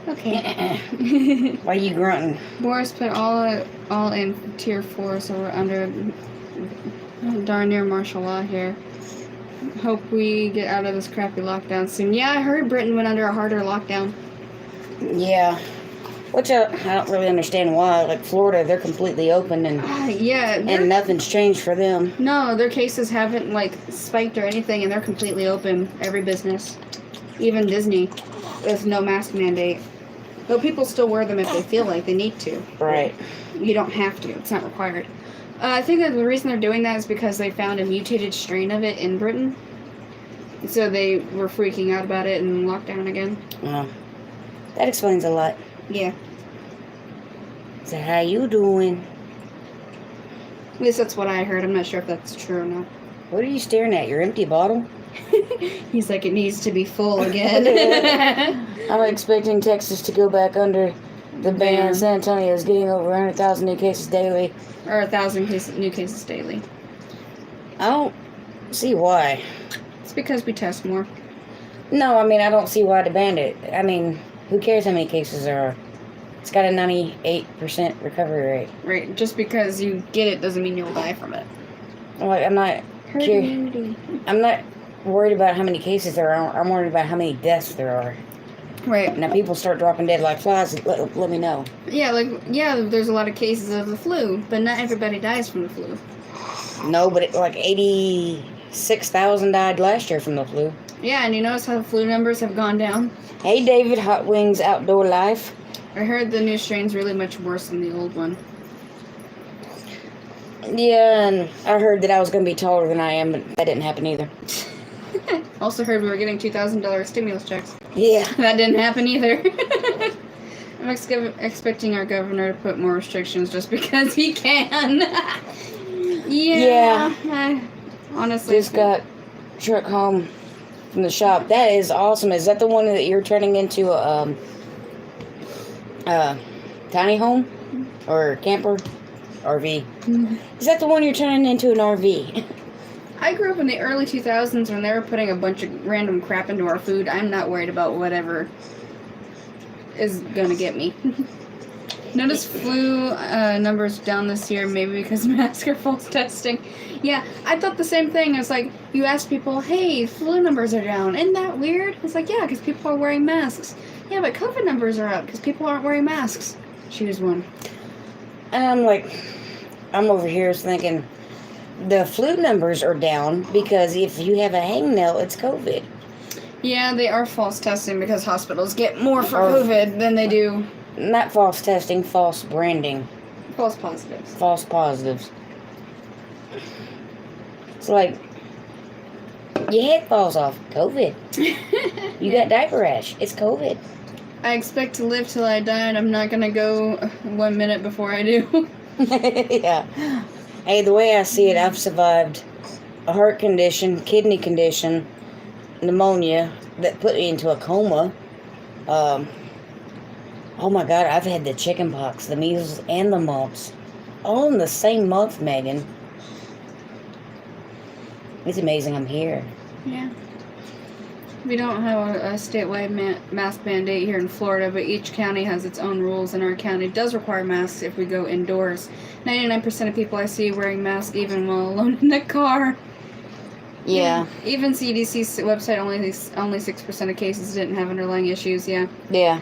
Okay. Why are you grunting? Boris put all in tier 4, so we're under darn near martial law here. Hope we get out of this crappy lockdown soon. Yeah, I heard Britain went under a harder lockdown. Yeah. Which I don't really understand why. Like Florida, they're completely open and Yeah. nothing's changed for them. No, their cases haven't like spiked or anything, and they're completely open. Every business, even Disney, with no mask mandate. Though people still wear them if they feel like they need to. Right. You don't have to. It's not required. I think that the reason they're doing that is because they found a mutated strain of it in Britain. So they were freaking out about it and locked down again. Well, that explains a lot. Yeah. So how you doing? At least that's what I heard. I'm not sure if that's true or not. What are you staring at? Your empty bottle? He's like, it needs to be full again. I'm expecting Texas to go back under the ban. Ban. San Antonio is getting over 100,000 new cases daily. Or 1,000 new cases daily. I don't see why. It's because we test more. No, I mean, I don't see why to ban it. I mean, who cares how many cases there are? It's got a 98% recovery rate. Right. Just because you get it doesn't mean you'll die from it. Like, I'm not Herd I'm not worried about how many cases there are. I'm worried about how many deaths there are. Right. Now, people start dropping dead like flies. Let me know. Yeah, there's a lot of cases of the flu, but not everybody dies from the flu. No, but like 86,000 died last year from the flu. Yeah, and you notice how the flu numbers have gone down? Hey, David, Hot Wings Outdoor Life. I heard the new strain's really much worse than the old one. Yeah, and I heard that I was going to be taller than I am, but that didn't happen either. Also heard we were getting $2,000 stimulus checks. Yeah. That didn't happen either. I'm expecting our governor to put more restrictions just because he can. Yeah. Honestly. Just got truck home from the shop. That is awesome. Is that the one that you're turning into a tiny home? Or camper? RV? Is that the one you're turning into an RV? I grew up in the early 2000s when they were putting a bunch of random crap into our food. I'm not worried about whatever is gonna get me. Notice flu numbers down this year, maybe because masks are false testing. Yeah, I thought the same thing. It's like, you ask people, hey, flu numbers are down. Isn't that weird? It's like, yeah, because people are wearing masks. Yeah, but COVID numbers are up because people aren't wearing masks. Choose one. And I'm like, I'm over here thinking, the flu numbers are down because if you have a hangnail, it's COVID. Yeah, they are false testing because hospitals get more for COVID than they do. Not false testing, false branding. False positives. False positives. It's like, your head falls off. COVID. You got diaper rash. It's COVID. I expect to live till I die, and I'm not gonna go 1 minute before I do. Yeah. Hey, the way I see it, I've survived a heart condition, kidney condition, pneumonia that put me into a coma. Oh my God, I've had the chicken pox, the measles, and the mumps, all in the same month, Megan. It's amazing I'm here. Yeah. We don't have a statewide mask mandate here in Florida, but each county has its own rules, and our county does require masks if we go indoors. 99% of people I see wearing masks even while alone in the car. Yeah. Even CDC's website, only 6% of cases didn't have underlying issues, yeah. Yeah.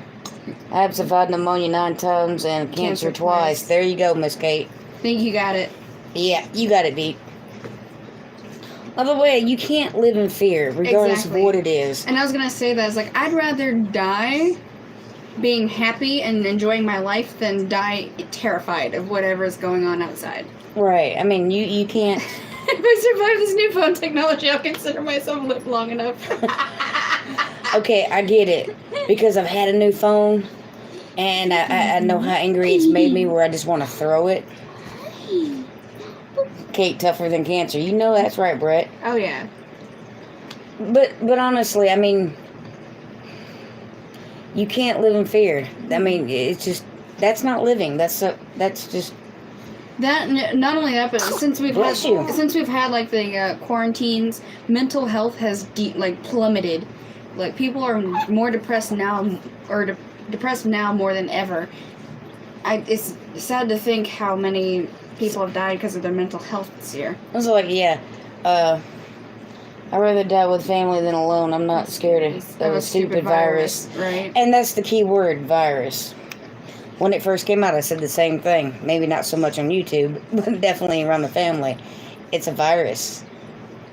I have survived pneumonia 9 times and cancer twice. There you go, Miss Kate. Think you got it. Yeah, you got it beat. By the way, you can't live in fear, regardless of what it is. And I was going to say that. It's like, I'd rather die being happy and enjoying my life than die terrified of whatever is going on outside. Right. I mean, you can't... If I survive this new phone technology, I'll consider myself lived long enough. Okay, I get it. Because I've had a new phone, and I know how angry it's made me where I just want to throw it. Kate, tougher than cancer. You know that's right, Brett. Oh, yeah. But honestly, I mean, you can't live in fear. I mean, it's just, that's not living. That's just, Not only that, but since we've Bless you. had like the quarantines, mental health has plummeted. Like people are more depressed now, or depressed now more than ever. It's sad to think how many people have died because of their mental health this year. I was like, yeah, I'd rather die with family than alone. I'm not scared of a stupid virus. Right? And that's the key word, virus. When it first came out, I said the same thing. Maybe not so much on YouTube, but definitely around the family. It's a virus.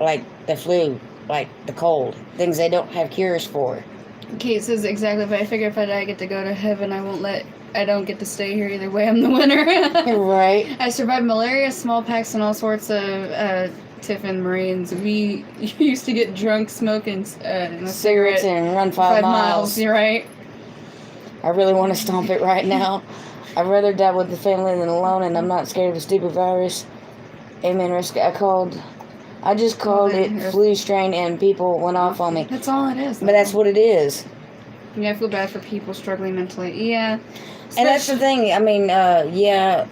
Like the flu, like the cold. Things they don't have cures for. Kate says exactly, but I figure if I die, I get to go to heaven. I don't get to stay here either way. I'm the winner. Right. I survived malaria, smallpox, and all sorts of Tiffin Marines. We used to get drunk smoking a Cigarettes cigarette and run 5 miles. You're right. I really want to stomp it right now. I'd rather die with the family than alone, and I'm not scared of a stupid virus. Amen, Risk. I just called it flu strain, and people went off on me. That's all it is. But that's what it is. Yeah, I feel bad for people struggling mentally. Yeah. And that's the thing. I mean, yeah.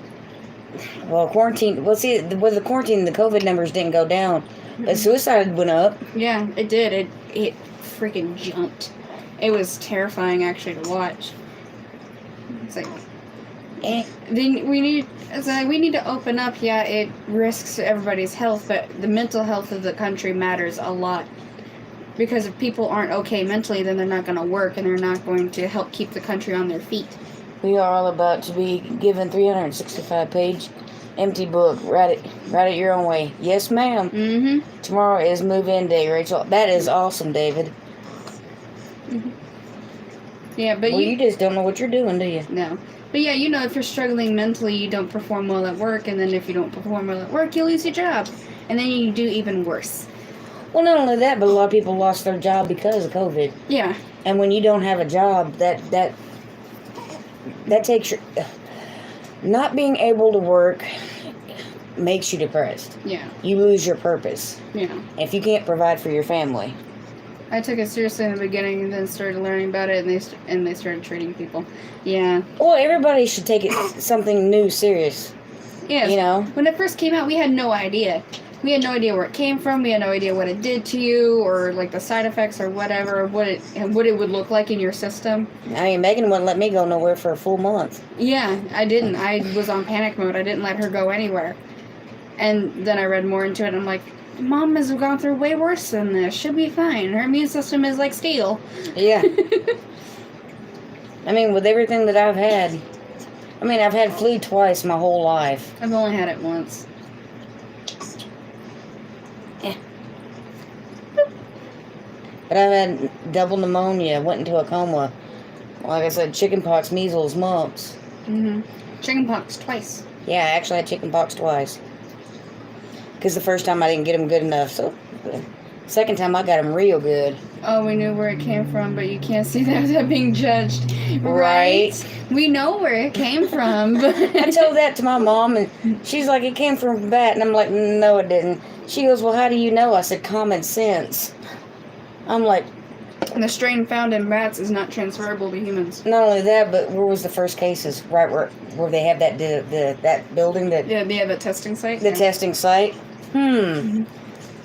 Well, quarantine. Well, see, with the quarantine, the COVID numbers didn't go down, but suicide went up. Yeah, it did. It freaking jumped. It was terrifying, actually, to watch. It's like, then we need to open up. Yeah, it risks everybody's health, but the mental health of the country matters a lot. Because if people aren't okay mentally, then they're not going to work, and they're not going to help keep the country on their feet. We are all about to be given 365-page empty book. Write it your own way. Yes, ma'am. Mm-hmm. Tomorrow is move-in day, Rachel. That is awesome, David. Mm-hmm. Yeah, but you just don't know what you're doing, do you? No. But yeah, if you're struggling mentally, you don't perform well at work, and then if you don't perform well at work, you lose your job. And then you do even worse. Well, not only that, but a lot of people lost their job because of COVID. Yeah. And when you don't have a job, that takes your... Not being able to work makes you depressed. Yeah. You lose your purpose. Yeah. If you can't provide for your family. I took it seriously in the beginning and then started learning about it, and they started treating people. Yeah. Well, everybody should take it something new serious. Yeah. You know? When it first came out, we had no idea. We had no idea where it came from. We had no idea what it did to you, or like the side effects, or whatever, what it would look like in your system. I mean, Megan wouldn't let me go nowhere for a full month. Yeah, I didn't. I was on panic mode. I didn't let her go anywhere. And then I read more into it, and I'm like, Mom has gone through way worse than this. She'll be fine. Her immune system is like steel. Yeah. I mean, with everything that I've had, I've had flu twice my whole life. I've only had it once. Yeah. But I've had double pneumonia, went into a coma. Like I said, chickenpox, measles, mumps. Mm-hmm. Chickenpox twice. Yeah, I actually had chickenpox twice. Because the first time I didn't get them good enough, so second time I got them real good. Oh, we knew where it came from, but you can't see that without being judged. Right. We know where it came from. But I told that to my mom, and she's like, it came from a bat. And I'm like, no, it didn't. She goes, well, how do you know? I said, common sense. I'm like... And the strain found in bats is not transferable to humans. Not only that, but where was the first cases? Right where they have that that building that... Yeah, they have a testing site? The testing site? Mm-hmm.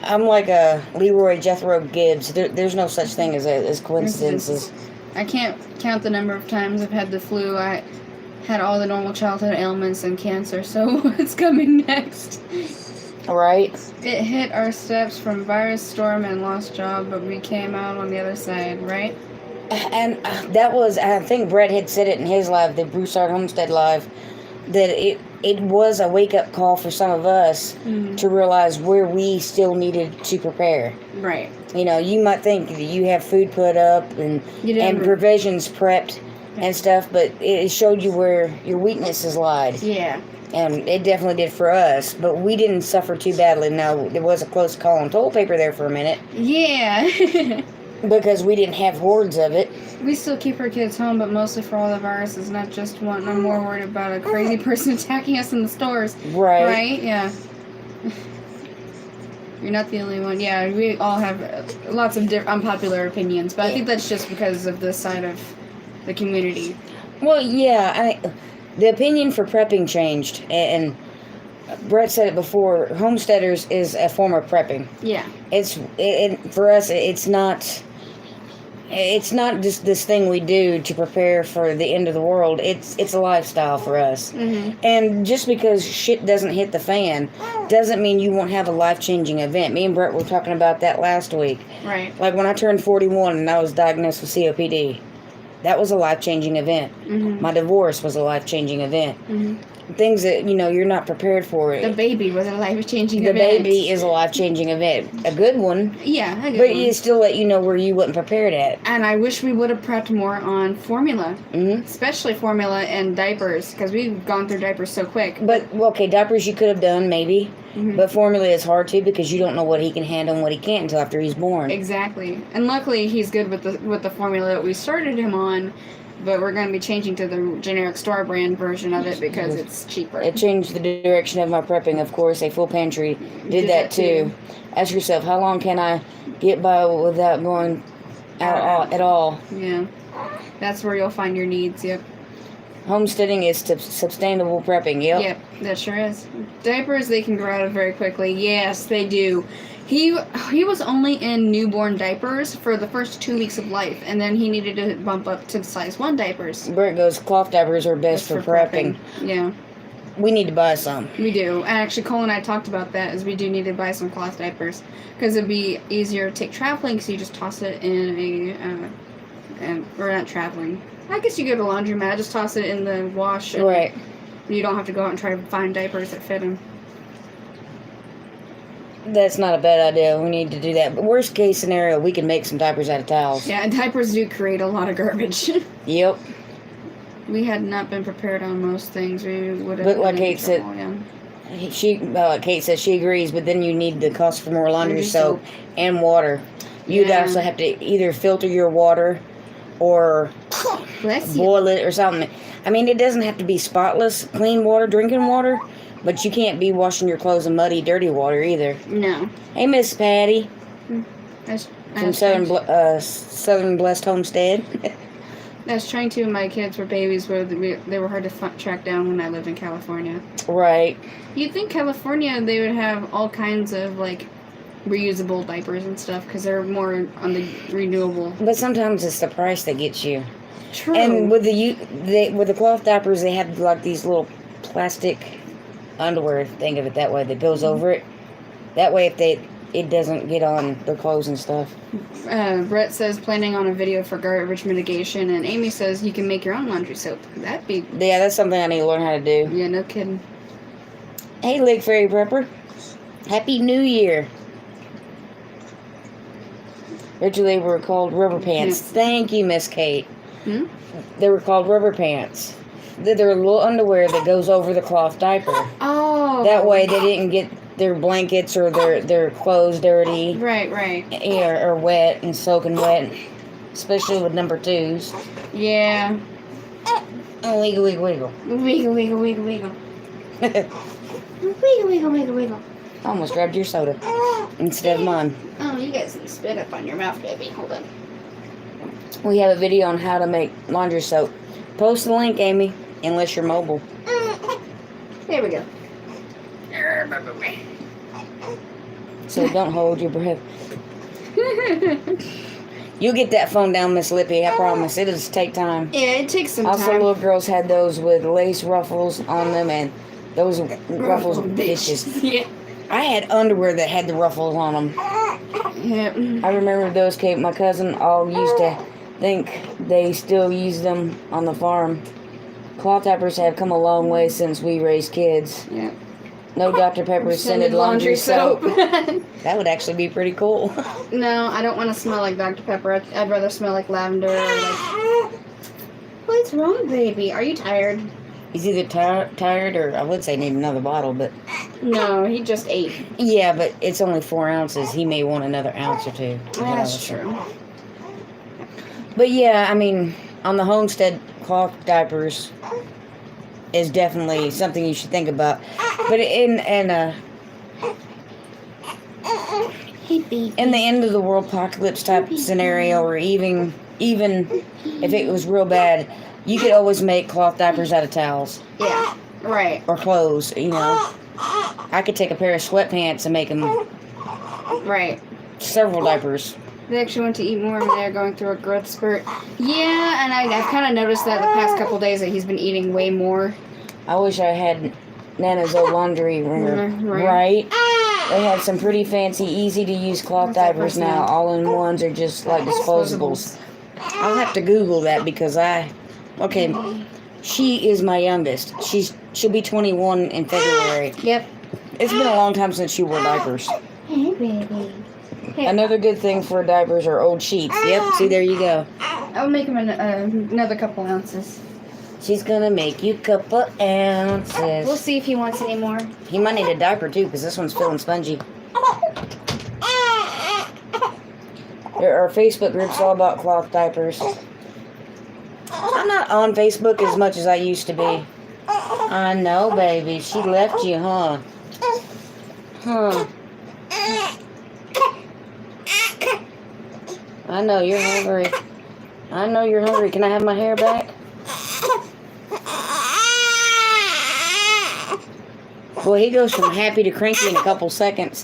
I'm like a Leroy Jethro Gibbs. There's no such thing as coincidences. I can't count the number of times I've had the flu. I had all the normal childhood ailments and cancer, so what's coming next? Right. It hit our steps from virus storm and lost job, but we came out on the other side, right? And that was, I think Brett had said it in his live, the Broussard Homestead live, that it was a wake-up call for some of us to realize where we still needed to prepare. Right. You might think that you have food put up and provisions prepped and stuff, but it showed you where your weaknesses lied. Yeah. And it definitely did for us, but we didn't suffer too badly. Now, there was a close call on toilet paper there for a minute. Yeah. Because we didn't have hordes of it. We still keep our kids home, but mostly for all the viruses, not just one. I'm more worried about a crazy person attacking us in the stores. Right. Right? Yeah. You're not the only one. Yeah, we all have lots of unpopular opinions, but I think that's just because of this side of the community. Well, yeah, the opinion for prepping changed, and Brett said it before. Homesteaders is a form of prepping. Yeah. For us. It's not. It's not just this thing we do to prepare for the end of the world. It's a lifestyle for us. Mm-hmm. And just because shit doesn't hit the fan, doesn't mean you won't have a life-changing event. Me and Brett were talking about that last week. Right. Like when I turned 41 and I was diagnosed with COPD, that was a life-changing event. Mm-hmm. My divorce was a life-changing event. Mm-hmm. Things that, you're not prepared for. The baby was a life-changing The event. baby is a life-changing event. A good one. Yeah, a good But one. it still let you know where you wasn't prepared at. And I wish we would have prepped more on formula, Mm-hmm. especially formula and diapers, because we've gone through diapers so quick. But, okay, diapers you could have done, maybe. Mhm. But formula is hard, too, because you don't know what he can handle and what he can't until after he's born. Exactly. And luckily, he's good with the formula that we started him on, but we're going to be changing to the generic store brand version of it because it's cheaper. It changed the direction of my prepping, of course. A full pantry did that, too. Ask yourself, how long can I get by without going out at all? Yeah. That's where you'll find your needs, yep. Homesteading is sustainable prepping, yep. Yep, that sure is. Diapers, they can grow out of very quickly. Yes, they do. He was only in newborn diapers for the first 2 weeks of life, and then he needed to bump up to size 1 diapers. Brett goes, cloth diapers are best for prepping. Yeah, We need to buy some. we do. And actually, Cole and I talked about that, as we do need to buy some cloth diapers, because it'd be easier to take traveling, because you just toss it in or not traveling. I guess you go to laundromat, just toss it in the wash. And Right. you don't have to go out and try to find diapers that fit him. That's not a bad idea. We need to do that. But worst case scenario, we can make some diapers out of towels. Yeah, and diapers do create a lot of garbage. Yep. We had not been prepared on most things. We would have. But like been in Kate said- trouble, yeah. Kate says she agrees, but then you need the cost for more laundry Laundry soap and water. You'd Yeah. also have to either filter your water or Bless you. boil it or something. I mean, it doesn't have to be spotless, clean water, drinking water, but you can't be washing your clothes in muddy, dirty water either. No. Hey, Miss Patty That's, from Southern Blessed Homestead. That's trying to. My kids were babies, where they were hard to track down when I lived in California. Right. You'd think California they would have all kinds of like reusable diapers and stuff because they're more on the renewable. But sometimes it's the price that gets you. True. And with the cloth diapers, they have like these little plastic underwear. Think of it that way that goes over it. That way, if it doesn't get on their clothes and stuff. Brett says planning on a video for garbage mitigation, and Amy says you can make your own laundry soap. That'd be Yeah, that's something I need to learn how to do. yeah, no kidding. Hey, Lake Fairy Prepper. Happy New Year. Originally, they were called rubber pants. Yes. Thank you, Miss Kate. Hmm? They were called rubber pants. They're a little underwear that goes over the cloth diaper. Oh. That way, they didn't get their blankets or their clothes dirty. Right. Or wet and soaking wet, especially with number 2s. Yeah. Oh, wiggle, wiggle, wiggle. Wiggle, wiggle, wiggle, wiggle. Wiggle, wiggle, wiggle, wiggle. Almost grabbed your soda instead of mine. Oh, you guys need spit up on your mouth, baby. Hold on. We have a video on how to make laundry soap. Post the link, Amy, unless you're mobile. There we go. So don't hold your breath. You'll get that phone down, Miss Lippy. I promise. It'll just take time. Yeah, it takes some Also, time. little girls had those with lace ruffles on them, and those ruffles were vicious. Yeah. I had underwear that had the ruffles on them. Yeah. I remember those, Kate. My cousin all used to think they still use them on the farm. Cloth diapers have come a long way since we raised kids. Yeah. No Dr. Pepper scented laundry soap. That would actually be pretty cool. No, I don't want to smell like Dr. Pepper. I'd rather smell like lavender or like... What's wrong, baby? Are you tired? He's either tired or I would say need another bottle, but No, he just ate. yeah, but it's only 4 ounces. He may want another ounce or 2. That's true. But yeah, I mean, on the homestead, cloth diapers is definitely something you should think about. But in the end of the world apocalypse type scenario, or even if it was real bad, you could always make cloth diapers out of towels. Yeah. Right. or clothes, you know. I could take a pair of sweatpants and make them Right. several diapers. They actually went to eat more when they're going through a growth spurt. Yeah, and I've kind of noticed that the past couple days that he's been eating way more. I wish I had Nana's old laundry wringer. Right. They have some pretty fancy, easy to use cloth diapers now. All in ones are just like disposables. I'll have to Google that because okay, she is my youngest. She'll be 21 in February. Yep. It's been a long time since she wore diapers. Hey, baby. Hey. Another good thing for diapers are old sheets. Yep, see, there you go. I'll make him another couple ounces. She's gonna make you a couple ounces. We'll see if he wants any more. He might need a diaper too, because this one's feeling spongy. There are Facebook groups all about cloth diapers. I'm not on Facebook as much as I used to be. I know, baby. She left you, huh? Huh. I know you're hungry. I know you're hungry. Can I have my hair back? Boy, he goes from happy to cranky in a couple seconds.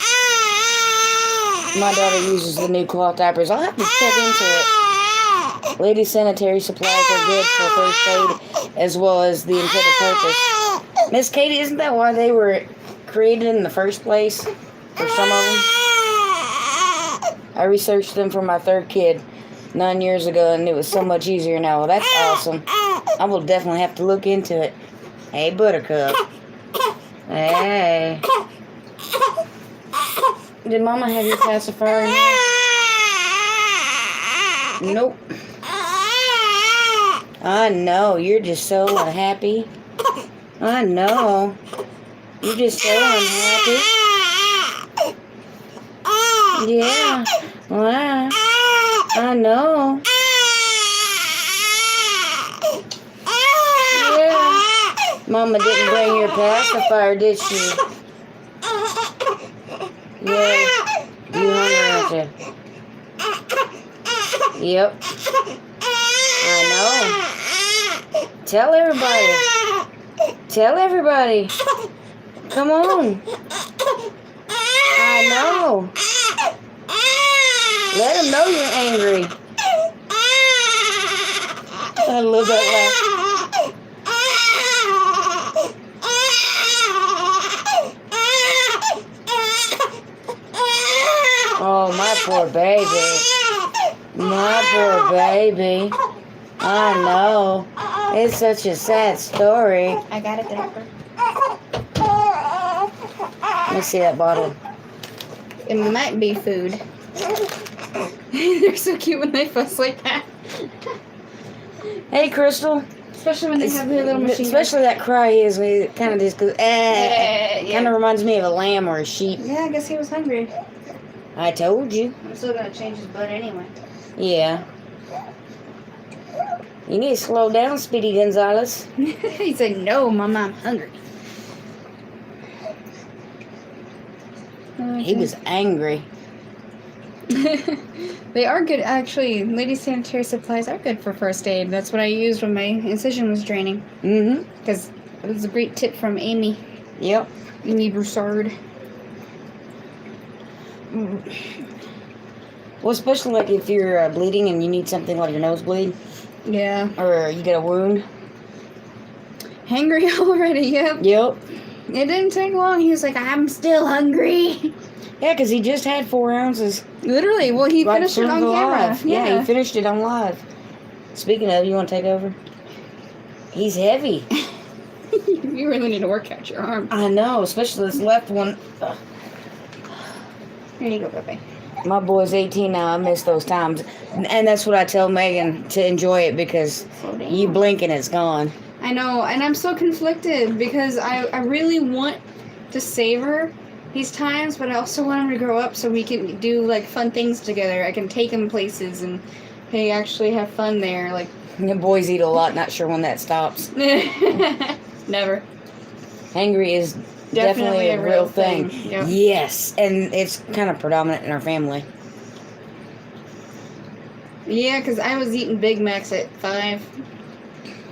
My daughter uses the new cloth diapers. I'll have to check into it. Lady sanitary supplies are good for first aid as well as the intended purpose. Miss Katie, isn't that why they were created in the first place? For some of them? I researched them for my third kid 9 years ago, and it was so much easier now. Well, that's awesome. I will definitely have to look into it. Hey, Buttercup. Hey. Did Mama have your pacifier in there? Nope. I know. You're just so unhappy. I know. You're just so unhappy. Yeah. Wow. I know. Yeah. Mama didn't bring your pacifier, did she? Yeah. You hungry, aren't you? Yep. I know. Tell everybody. Tell everybody. Come on. I know. Let them know you're angry. I love that laugh. Oh, my poor baby. My poor baby. I know. It's such a sad story. I got it there. Let me see that bottle. It might be food. They're so cute when they fuss like that. Hey, Crystal. Especially when they have their little machine. Especially that cry is kind of just goes, Yeah. Kind of reminds me of a lamb or a sheep. Yeah, I guess he was hungry. I told you. I'm still gonna change his butt anyway. Yeah. You need to slow down, Speedy Gonzalez. He said, "No, Mama, I'm hungry." He was angry. They are good, actually. Lady sanitary supplies are good for first aid. That's what I used when my incision was draining. Mm-hmm. Because it was a great tip from Amy. Yep. Amy Broussard. Well, especially like if you're bleeding and you need something like your nosebleed. Yeah. Or you get a wound. Hungry already, yep. Yep. It didn't take long. He was like, "I'm still hungry." Yeah, because he just had 4 ounces. Literally. Well, he Right finished it on from camera. live. Yeah, he finished it on live. Speaking of, you want to take over? He's heavy. You really need to work out your arm. I know, especially this left one. Here you go, baby. My boy's 18 now. I miss those times. And that's what I tell Megan, to enjoy it, because you blink and it's gone. I know, and I'm so conflicted because I really want to savor these times, but I also want him to grow up so we can do like fun things together. I can take him places and hey, actually have fun there. Like The boys eat a lot, not sure when that stops. never. Hangry is definitely a real thing. Yep. Yes, and it's kind of predominant in our family. Yeah, because I was eating Big Macs at 5.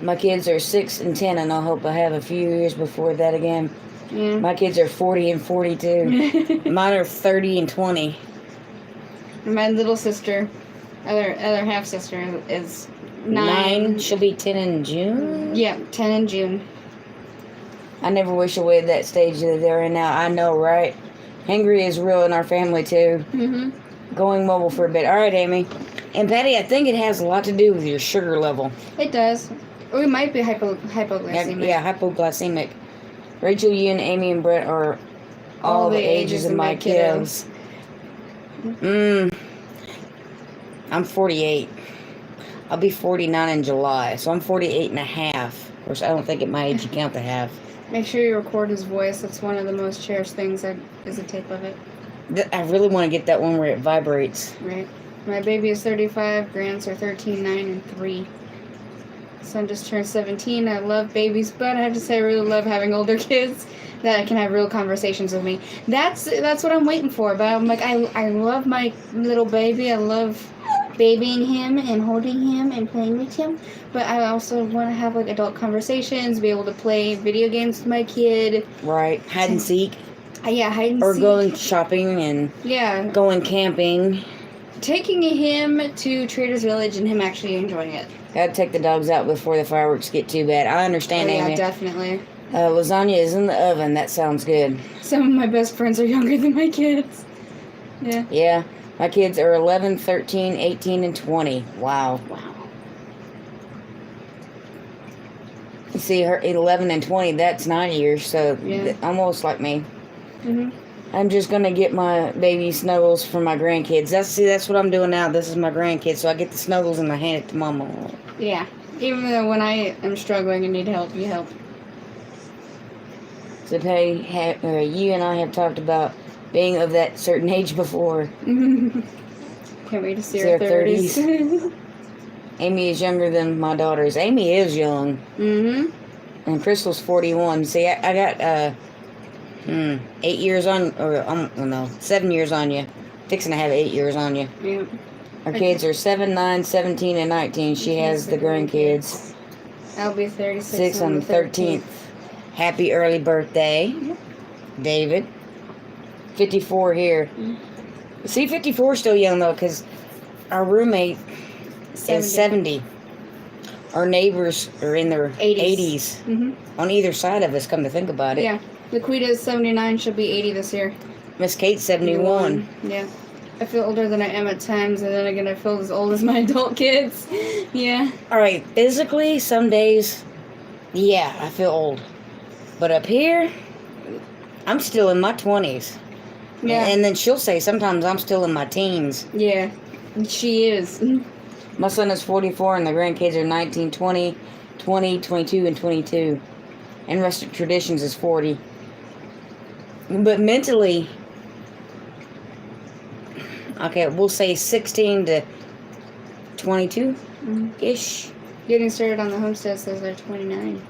My kids are 6 and 10, and I hope I have a few years before that again. Yeah. My kids are 40 and 42. Mine are 30 and 20. My little sister, other half sister, is 9. She'll be 10 in June. Yeah, 10 in June. I never wish away at that stage that they're in now. I know, right? Hangry is real in our family, too. Mm-hmm. Going mobile for a bit. All right, Amy. And Patty, I think it has a lot to do with your sugar level. It does. We might be hypoglycemic. Yeah, hypoglycemic. Rachel, you and Amy and Brett are all the ages of my kiddos. I'm 48. I'll be 49 in July, so I'm 48 and a half. Of course, I don't think at my age you count the half. Make sure you record his voice. That's one of the most cherished things. Is a tape of it. I really want to get that one where it vibrates. Right. My baby is 35. Grands are 13, 9, and 3. Son just turned 17. I love babies, but I have to say I really love having older kids that can have real conversations with me. That's what I'm waiting for. But I'm like, I love my little baby. I love babying him and holding him and playing with him. But I also want to have like adult conversations, be able to play video games with my kid. Right. Hide and seek. Yeah, hide and or seek. going shopping and going camping. Taking him to Trader's Village and him actually enjoying it. Gotta take the dogs out before the fireworks get too bad. I understand, Oh, yeah, Amy. definitely. Lasagna is in the oven. That sounds good. Some of my best friends are younger than my kids. Yeah. Yeah. My kids are 11, 13, 18, and 20. Wow. You see, her 11 and 20, that's 9 years, so almost like me. Mm-hmm. I'm just going to get my baby snuggles for my grandkids. That's what I'm doing now. This is my grandkids, so I get the snuggles and I hand it to Mama. Yeah. Even though when I am struggling and need help, you help. So, Patty, you and I have talked about being of that certain age before. Can't wait to see her 30s. Amy is younger than my daughters. Amy is young. Mm-hmm. And Crystal's 41. See, I got 8 years on, or no, 7 years on you. Fixing to have 8 years on you. Yeah. Our kids are 7, 9, 17, and 19. She has the grandkids. I'll be 36 6 on the 13th. Happy early birthday, David. 54 here. See, 54 is still young, though, because our roommate is 70. Our neighbors are in their 80s. Mm-hmm. On either side of us, come to think about it. Yeah. Laquita is 79. She'll be 80 this year. Miss Kate's 71. Yeah. I feel older than I am at times, and then again, I feel as old as my adult kids. Yeah. All right, physically, some days, yeah, I feel old. But up here, I'm still in my 20s. Yeah. And then she'll say sometimes I'm still in my teens. Yeah. She is. My son is 44, and the grandkids are 19, 20, 20, 22, and 22. And Rustic Traditions is 40. But mentally, okay, we'll say 16 to 22-ish. Getting started on the homestead says they're 29.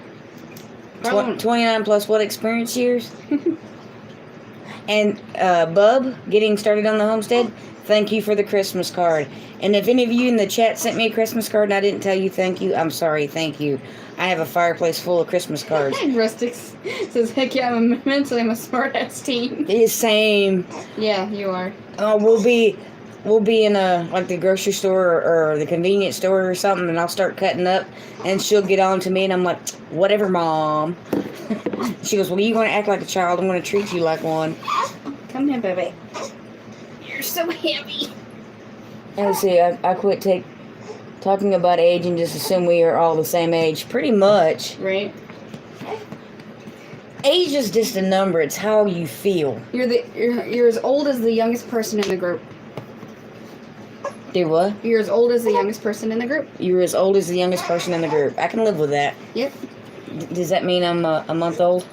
29 plus what experience years? And Bub, getting started on the homestead, thank you for the Christmas card. And if any of you in the chat sent me a Christmas card and I didn't tell you thank you, I'm sorry, thank you. I have a fireplace full of Christmas cards. Rustic says, heck yeah, I'm a smart-ass teen. It's same. Yeah, you are. We'll be in like the grocery store or the convenience store or something, and I'll start cutting up, and she'll get on to me, and I'm like, whatever, Mom. She goes, well, you're going to act like a child. I'm going to treat you like one. Come here, baby. You're so heavy. And let's see, I quit talking about age and just assume we are all the same age. Pretty much. Right. Age is just a number. It's how you feel. You're as old as the youngest person in the group. Do what? You're as old as the youngest person in the group. You're as old as the youngest person in the group. I can live with that. Yep. Does that mean I'm a month old?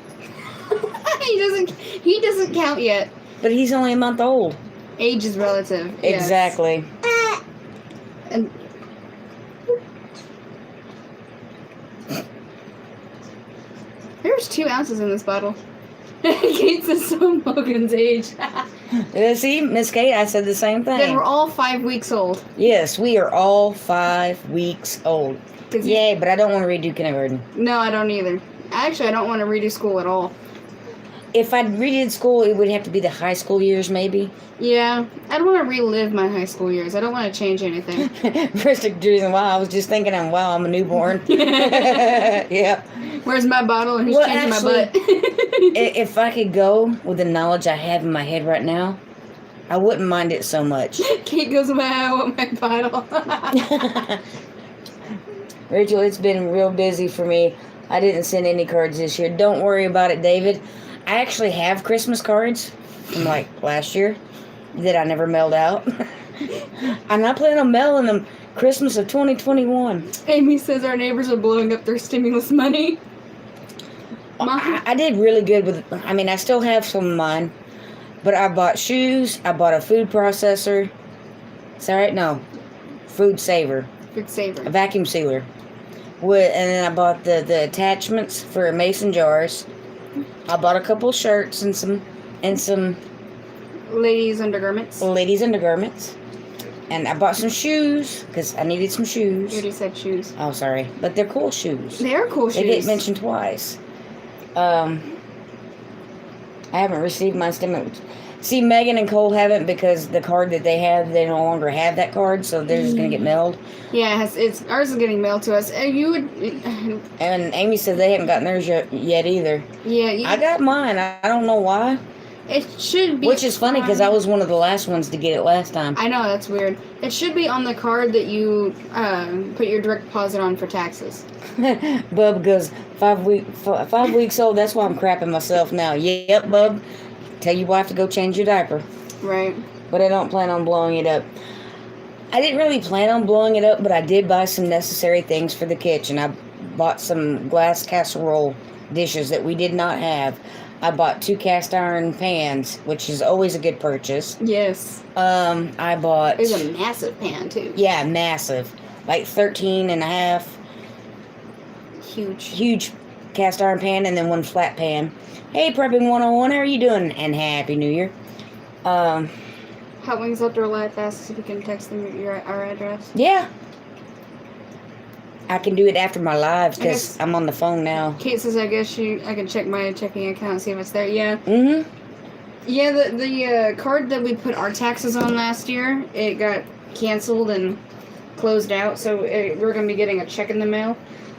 He doesn't count yet. But he's only a month old. Age is relative. Exactly. Yes. And there's 2 ounces in this bottle. Kate says so Logan's age. See, Miss Kate, I said the same Then thing. we're all 5 weeks old. Yes, we are all 5 weeks old. 'Cause Yay, but I don't want to redo kindergarten. No, I don't either. Actually, I don't want to redo school at all. If I redid school, it would have to be the high school years, maybe. Yeah, I don't want to relive my high school years. I don't want to change anything. First reason why I was just thinking, wow, I'm a newborn. Yeah. Where's my bottle and who's Well, changing actually, my butt? If I could go with the knowledge I have in my head right now, I wouldn't mind it so much. Kate goes, wow, I want my bottle. Rachel, it's been real busy for me. I didn't send any cards this year. Don't worry about it, David. I actually have Christmas cards from like last year that I never mailed out. I'm not planning on mailing them Christmas of 2021. Amy says our neighbors are blowing up their stimulus money. I did really good with, I mean, I still have some of mine, but I bought shoes, I bought a food processor. Is that right? No. Food saver. Food saver. A vacuum sealer. And then I bought the attachments for mason jars. I bought a couple shirts and some Ladies' undergarments. ladies' undergarments. And I bought some shoes because I needed some You shoes. already said shoes. Oh, sorry. But they're cool shoes. They are cool They shoes. get mentioned twice. I haven't received my stimulus. See, Megan and Cole haven't because the card that they have, they no longer have that card, so they're just going to get mailed. Yeah, it's ours is getting mailed to us. You would, And Amy said they haven't gotten theirs yet either. yeah. I got mine. I don't know why. It should be. Which is funny because I was one of the last ones to get it last time. I know, that's weird. It should be on the card that you put your direct deposit on for taxes. Bub goes, 5 weeks old, that's why I'm crapping myself now. Yep, Bub. Tell you why I have to go change your diaper. Right. But I don't plan on blowing it up. I didn't really plan on blowing it up, but I did buy some necessary things for the kitchen. I bought some glass casserole dishes that we did not have. I bought 2 cast iron pans, which is always a good purchase. Yes. I bought... There's a massive pan, too. Yeah, massive. Like 13 and a half. Huge cast iron pan and then 1 flat pan. Hey, Prepping 101, how are you doing? And Happy New Year. Hot Wings Outdoor Life asks if you can text them our address. Yeah. I can do it after my lives I guess- because I'm on the phone now. Kate says, I guess I can check my checking account and see if it's there. Yeah. Mm-hmm. Yeah, the card that we put our taxes on last year, it got canceled and closed out, so we're going to be getting a check in the mail,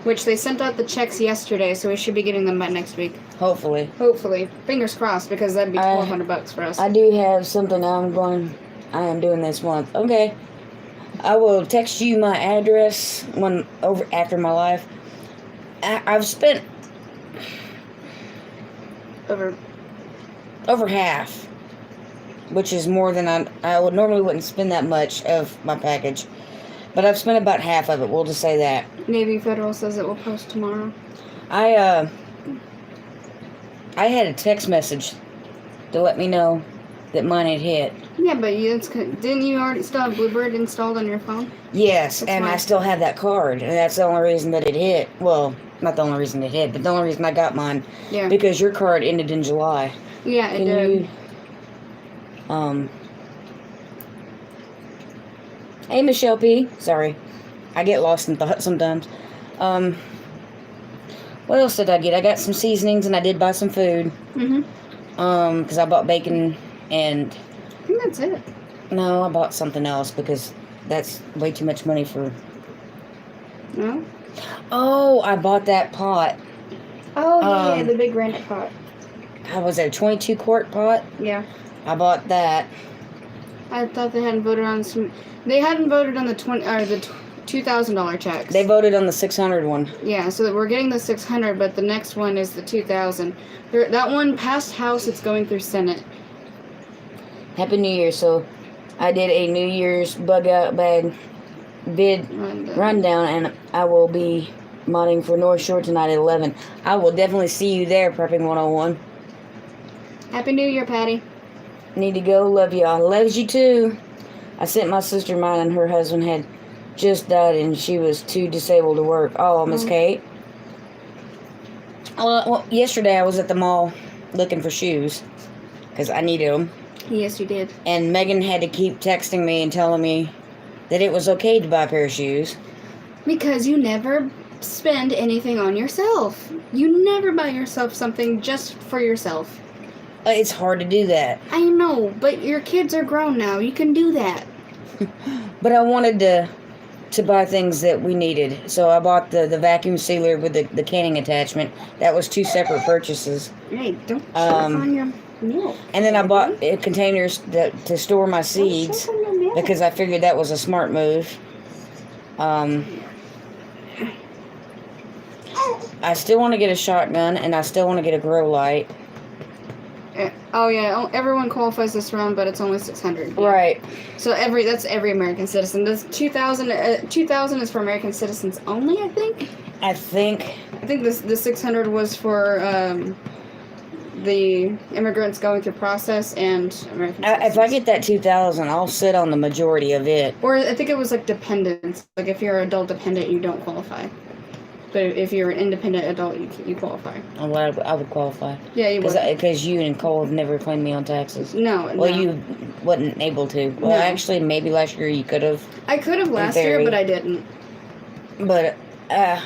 which they sent out the checks yesterday, so we should be getting them by next week. Hopefully. Hopefully. Fingers crossed, because that'd be $1,200 for us. I do have something I am doing this month. Okay. I will text you my address after my life. I've spent over half, which is more than I would normally wouldn't spend that much of my package, but I've spent about half of it. We'll just say that. Navy Federal says it will post tomorrow. I had a text message to let me know that mine had hit. Yeah, but didn't you already still have Bluebird installed on your phone? Yes, That's and fine. I still have that card, and that's the only reason that it hit. Well, not the only reason it hit, but the only reason I got mine. Yeah. Because your card ended in July. Yeah, it Can did. you, Hey, Michelle P. Sorry. I get lost in thought sometimes. What else did I get? I got some seasonings, and I did buy some food. Mm-hmm. Because I bought bacon and... I think that's it. No, I bought something else because that's way too much money for... No? Oh, I bought that pot. Oh, yeah, the big granite pot. How was it? A 22 quart pot? Yeah. I bought that. I thought they hadn't voted on some... They hadn't voted on the $2,000 checks. They voted on the 600 one. Yeah, so that we're getting the 600, but the next one is the 2,000. That one passed House. It's going through Senate. Happy New Year. So I did a New Year's bug out bag bid rundown, and I will be modding for North Shore tonight at 11. I will definitely see you there, Prepping 101. Happy New Year, Patty. Need to go. Love y'all. Loves you too. I sent my sister mine, and her husband had just died, and she was too disabled to work. Oh, Miss Kate. Well, yesterday I was at the mall looking for shoes because I needed them. Yes, you did. And Megan had to keep texting me and telling me that it was okay to buy a pair of shoes. Because you never spend anything on yourself. You never buy yourself something just for yourself. It's hard to do that. I know, but your kids are grown now. You can do that. But I wanted to buy things that we needed. So I bought the vacuum sealer with the canning attachment. That was 2 separate purchases. Hey, don't choke Um, on your milk. And then I bought containers to store my seeds Don't choke on your milk. because I figured that was a smart move. I still want to get a shotgun, and I still want to get a grow light. Oh yeah, everyone qualifies this round, but it's only 600. Yeah. Right. So that's every American citizen. This 2,000 is for American citizens only, I think. I think. I think the 600 was for the immigrants going through process and American citizens. If I get that 2,000, I'll sit on the majority of it. Or I think it was like dependents. Like if you're an adult dependent, you don't qualify. But if you're an independent adult, you qualify. I would qualify. Yeah, you would. Because you and Cole have never claimed me on taxes. No. Well, no. you wasn't able to. Well, No. actually, maybe last year you could have. I could have last year, theory. but I didn't. But I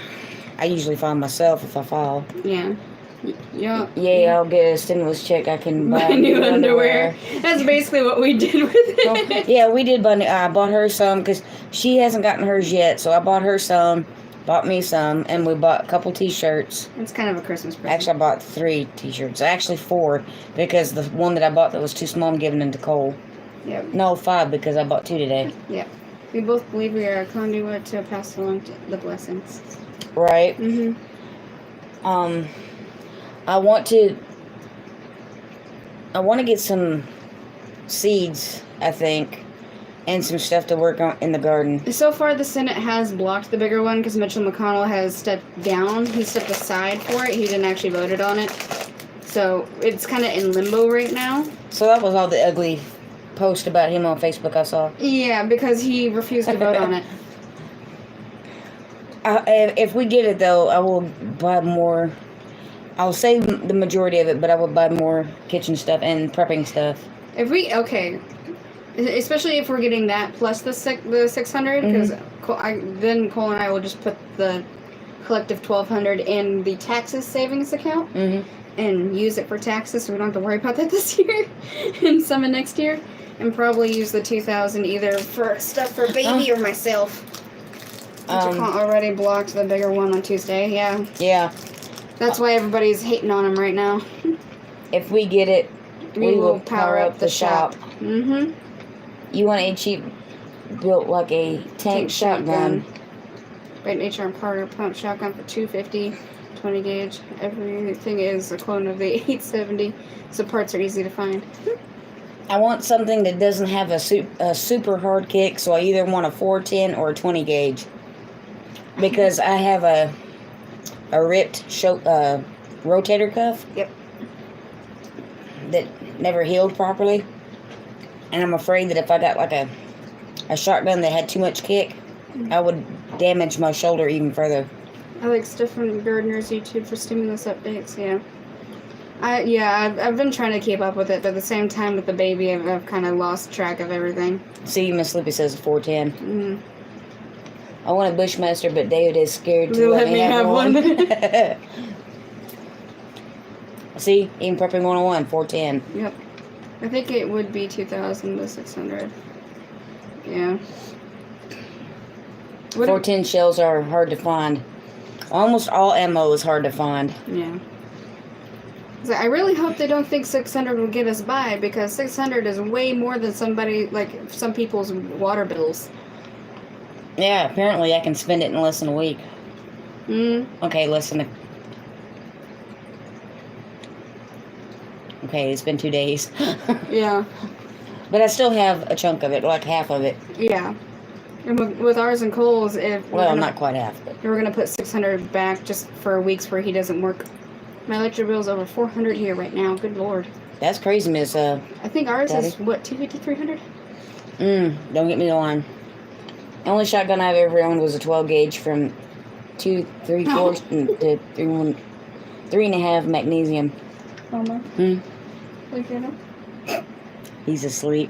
usually file myself if I file. Yeah. Yeah. Yeah, I'll get a stimulus check. I can buy Buy new underwear. That's basically what we did with it. Well, yeah, we did buy. I bought her some because she hasn't gotten hers yet. So I bought her some, bought me some, and we bought a couple T-shirts. It's kind of a Christmas present. Actually, I bought 3 T-shirts. Actually, 4 because the one that I bought that was too small, I'm giving them to Cole. Yep. No, 5 because I bought 2 today. Yep. We both believe we are a conduit to pass along the blessings. Right. Mm-hmm. I want to get some seeds, I think, and some stuff to work on in the garden. So far, the Senate has blocked the bigger one because Mitchell McConnell has stepped down. He stepped aside for it. He didn't actually vote on it. So it's kind of in limbo right now. So that was all the ugly post about him on Facebook I saw. Yeah, because he refused to vote on it. If we get it, though, I will buy more. I'll save the majority of it, but I will buy more kitchen stuff and prepping stuff. Okay, especially if we're getting that plus the 600, because then Cole and I will just put the collective 1,200 in the taxes savings account and use it for taxes, so we don't have to worry about that this year and some of next year, and probably use the 2,000 either for stuff for baby or myself. Already blocked the bigger one on Tuesday. Yeah. Yeah. That's why everybody's hating on him right now. If we get it, we will power up the shop. Mm-hmm. You want a cheap, built like a tank shotgun. Right, HR Carter pump shotgun for $250, 20 gauge. Everything is a clone of the 870, so parts are easy to find. I want something that doesn't have a super hard kick, so I either want a 410 or a 20 gauge. Because I have a ripped rotator cuff. Yep. That never healed properly. And I'm afraid that if I got like a shotgun that had too much kick, I would damage my shoulder even further. I like stuff from Gardner's YouTube for stimulus updates, yeah. I've been trying to keep up with it, but at the same time with the baby, I've kind of lost track of everything. See, Miss Slippy says a 410. Mm. I want a Bushmaster, but David is scared to let me have one. See, even prepping 101, 410. Yep. I think it would be 2,000 to 600. Yeah. 410 shells are hard to find. Almost all ammo is hard to find. Yeah. So I really hope they don't think 600 will get us by, because 600 is way more than some people's water bills. Yeah, apparently I can spend it in less than a week. Okay, Okay, it's been 2 days. Yeah. But I still have a chunk of it, like half of it. Yeah. And with ours and Cole's, Not quite half, but we're gonna put 600 back just for weeks where he doesn't work. My electric bill's over 400 here right now. Good lord. That's crazy, Miss. I think ours Daddy? is what, 250, 300? Don't get me the line. The only shotgun I've ever owned was a 12 gauge from 2 3/4 to 3.5 magnesium. Oh my. He's asleep.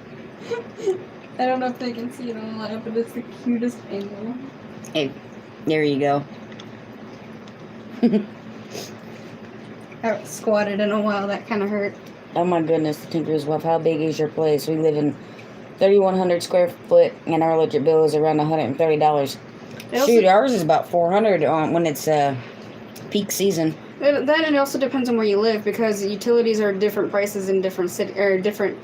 I don't know if they can see it on live, but it's the cutest angle. Hey, there you go. I haven't squatted in a while. That kind of hurt. Oh my goodness, the Tinker's Wife. How big is your place? We live in 3,100 square foot, and our electric bill is around $130. Shoot, ours is about 400 when it's peak season. That and it also depends on where you live, because utilities are different prices in different different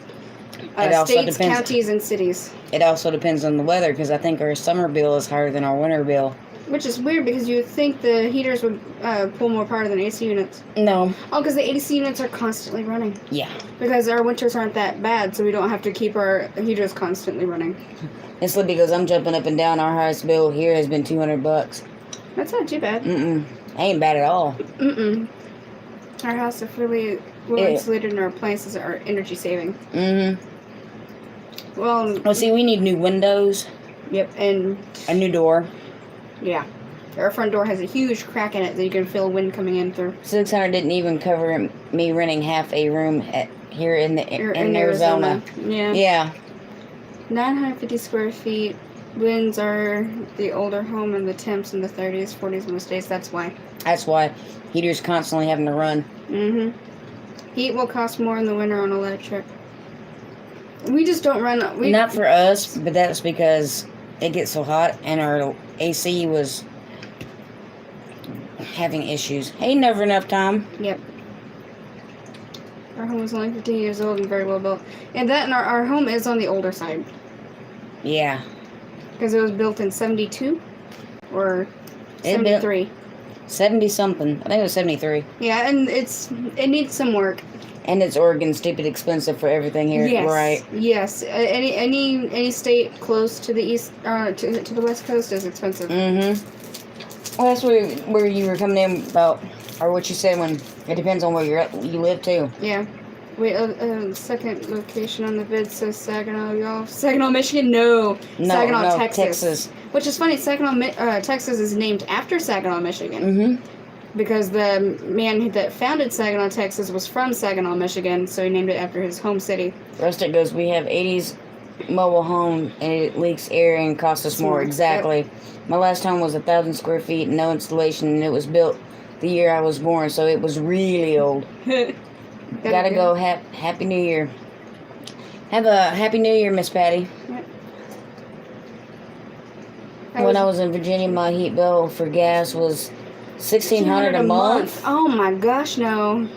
states, counties, and cities. It also depends on the weather, because I think our summer bill is higher than our winter bill. Which is weird, because you would think the heaters would pull more power than AC units. No. Oh, because the AC units are constantly running. Yeah. Because our winters aren't that bad, so we don't have to keep our heaters constantly running. It's because I'm jumping up and down. Our highest bill here has been $200. That's not too bad. Ain't bad at all. Our house is really well insulated, and our appliances are energy saving. Well, see, we need new windows. Yep, and a new door. Yeah. Our front door has a huge crack in it that you can feel wind coming in through. 600 didn't even cover me renting half a room here in Arizona. Yeah. Yeah. 950 square feet. Winds are the older home in the temps in the 30s, 40s most days. That's why. That's why. Heater's constantly having to run. Heat will cost more in the winter on electric. We just don't run. Not for us, but that's because it gets so hot, and our AC was having issues. Ain't never enough time. Yep. Our home is only 15 years old and very well built. And our home is on the older side. Yeah. Because it was built in 72 or 73. 70-something. I think it was 73. Yeah, and it needs some work. And it's Oregon, stupid expensive for everything here, yes, right? Yes. Any state close to the east, to the west coast is expensive. Well, that's where you were coming in about, or what you said when it depends on where you live too. Yeah. Wait, second location on the vid says Saginaw, y'all. Saginaw, Michigan? No, Saginaw, Texas. Which is funny. Saginaw, Texas is named after Saginaw, Michigan. Because the man that founded Saginaw, Texas was from Saginaw, Michigan, so he named it after his home city. Rustic goes, we have 80s mobile home, and it leaks air and costs us more. Exactly. Yep. My last home was 1,000 square feet, no installation, and it was built the year I was born, so it was really old. Gotta go. Happy New Year. Have a Happy New Year, Miss Patty. Yep. When I was in Virginia, my heat bill for gas was $1,600 a month. Oh my gosh, no.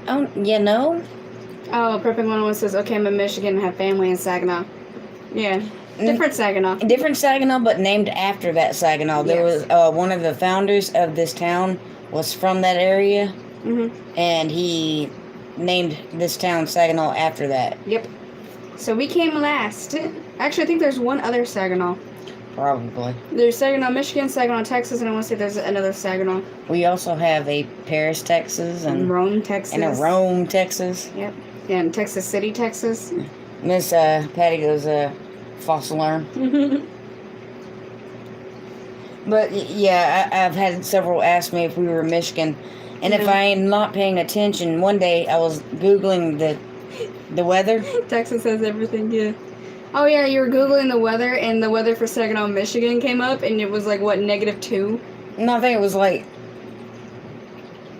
Oh, you know? Oh, Prepping 101 says, okay, I'm in Michigan and have family in Saginaw. Yeah. Different Saginaw. Different Saginaw, but named after that Saginaw. There was one of the founders of this town was from that area. And he named this town Saginaw after that. Yep. So we came last. Actually, I think there's one other Saginaw. Probably. There's Saginaw, Michigan, Saginaw, Texas, and I want to say there's another Saginaw. We also have a Paris, Texas, and Rome, Texas. And a Rome, Texas. Yep. And Texas City, Texas. Miss Patty goes, fossil arm. But yeah, I've had several ask me if we were in Michigan, and if I am not paying attention. One day I was Googling the weather. Texas has everything, yeah. Oh yeah, you were Googling the weather, and the weather for Saginaw, Michigan came up, and it was like, what, -2? No, I think it was like,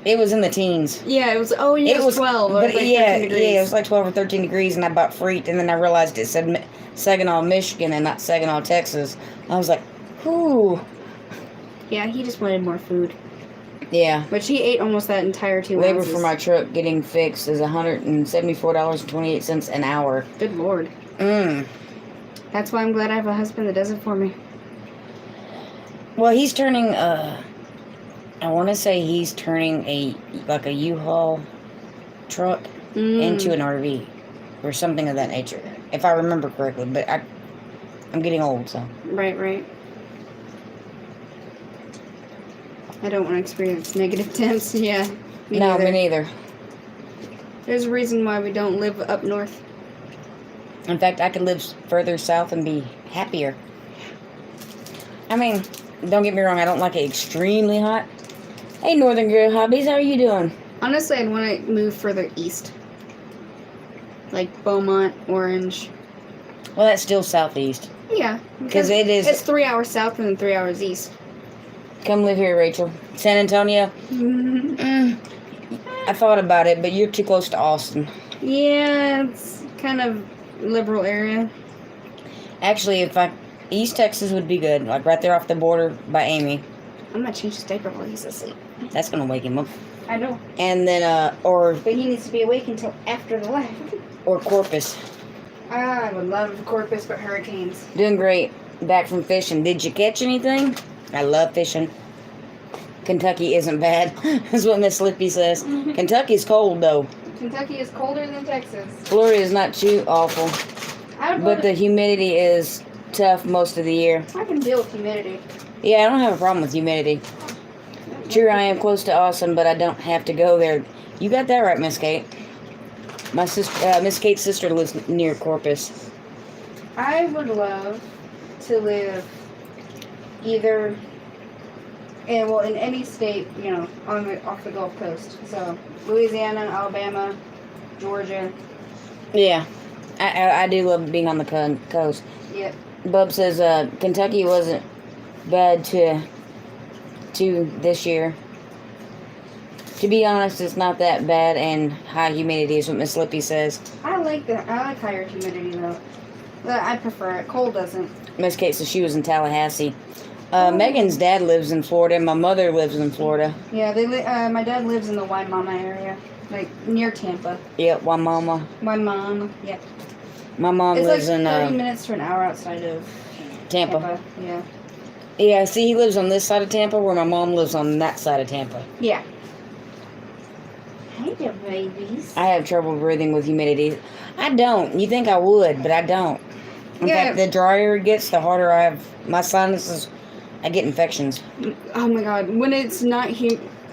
it was in the teens. Yeah, it was, it was 12. But it was like it was like 12 or 13 degrees, and I about freaked, and then I realized it said Saginaw, Michigan, and not Saginaw, Texas. I was like, whew. Yeah, he just wanted more food. Yeah. But she ate almost that entire 2 Labor ounces. for my truck getting fixed is $174.28 an hour. Good Lord. That's why I'm glad I have a husband that does it for me. Well, he's turning, I want to say he's turning a U-Haul truck into an RV. Or something of that nature. If I remember correctly. But I'm getting old, so. Right. I don't want to experience negative temps. Yeah. Me neither. There's a reason why we don't live up north. In fact, I could live further south and be happier. I mean, don't get me wrong, I don't like it extremely hot. Hey, Northern Girl Hobbies, how are you doing? Honestly, I'd want to move further east. like Beaumont, Orange. Well, that's still southeast. Yeah, Because it is. It's 3 hours south and then 3 hours east. Come live here, Rachel. San Antonio. I thought about it, but you're too close to Austin. Yeah, it's kind of liberal area. Actually, East Texas would be good, like right there off the border by Amy. I'm gonna change his diaper while he's asleep. That's gonna wake him up. I know. And then, or But he needs to be awake until after the life. Corpus. I would love Corpus, but hurricanes. Doing great. Back from fishing. Did you catch anything? I love fishing. Kentucky isn't bad. That's what Miss Lippy says. Kentucky's cold though. Kentucky is colder than Texas. Florida is not too awful, I would but the humidity is tough most of the year. I can deal with humidity. Yeah, I don't have a problem with humidity. True, I am close to Austin, but I don't have to go there. You got that right, Miss Kate. My sister, Miss Kate's sister, lives near Corpus. I would love to live either, in any state, off the Gulf Coast. So Louisiana, Alabama, Georgia. Yeah, I do love being on the coast. Yep. Bub says Kentucky wasn't bad to this year. To be honest, it's not that bad, and high humidity is what Miss Lippy says. I like higher humidity though. But I prefer it. Cold doesn't. Miss Kate says she was in Tallahassee. Megan's dad lives in Florida, and my mother lives in Florida. Yeah, my dad lives in the Wimauma area, like near Tampa. Yep, Wimauma. Wimauma, yeah. My mom It's lives like in 30 minutes to an hour outside of Tampa. Yeah. Yeah, see, he lives on this side of Tampa, where my mom lives on that side of Tampa. Yeah. Hey there, babies. I have trouble breathing with humidity. I don't. You think I would, but I don't. In fact, the drier it gets, the harder I have my sinuses. I get infections. Oh my god, when it's not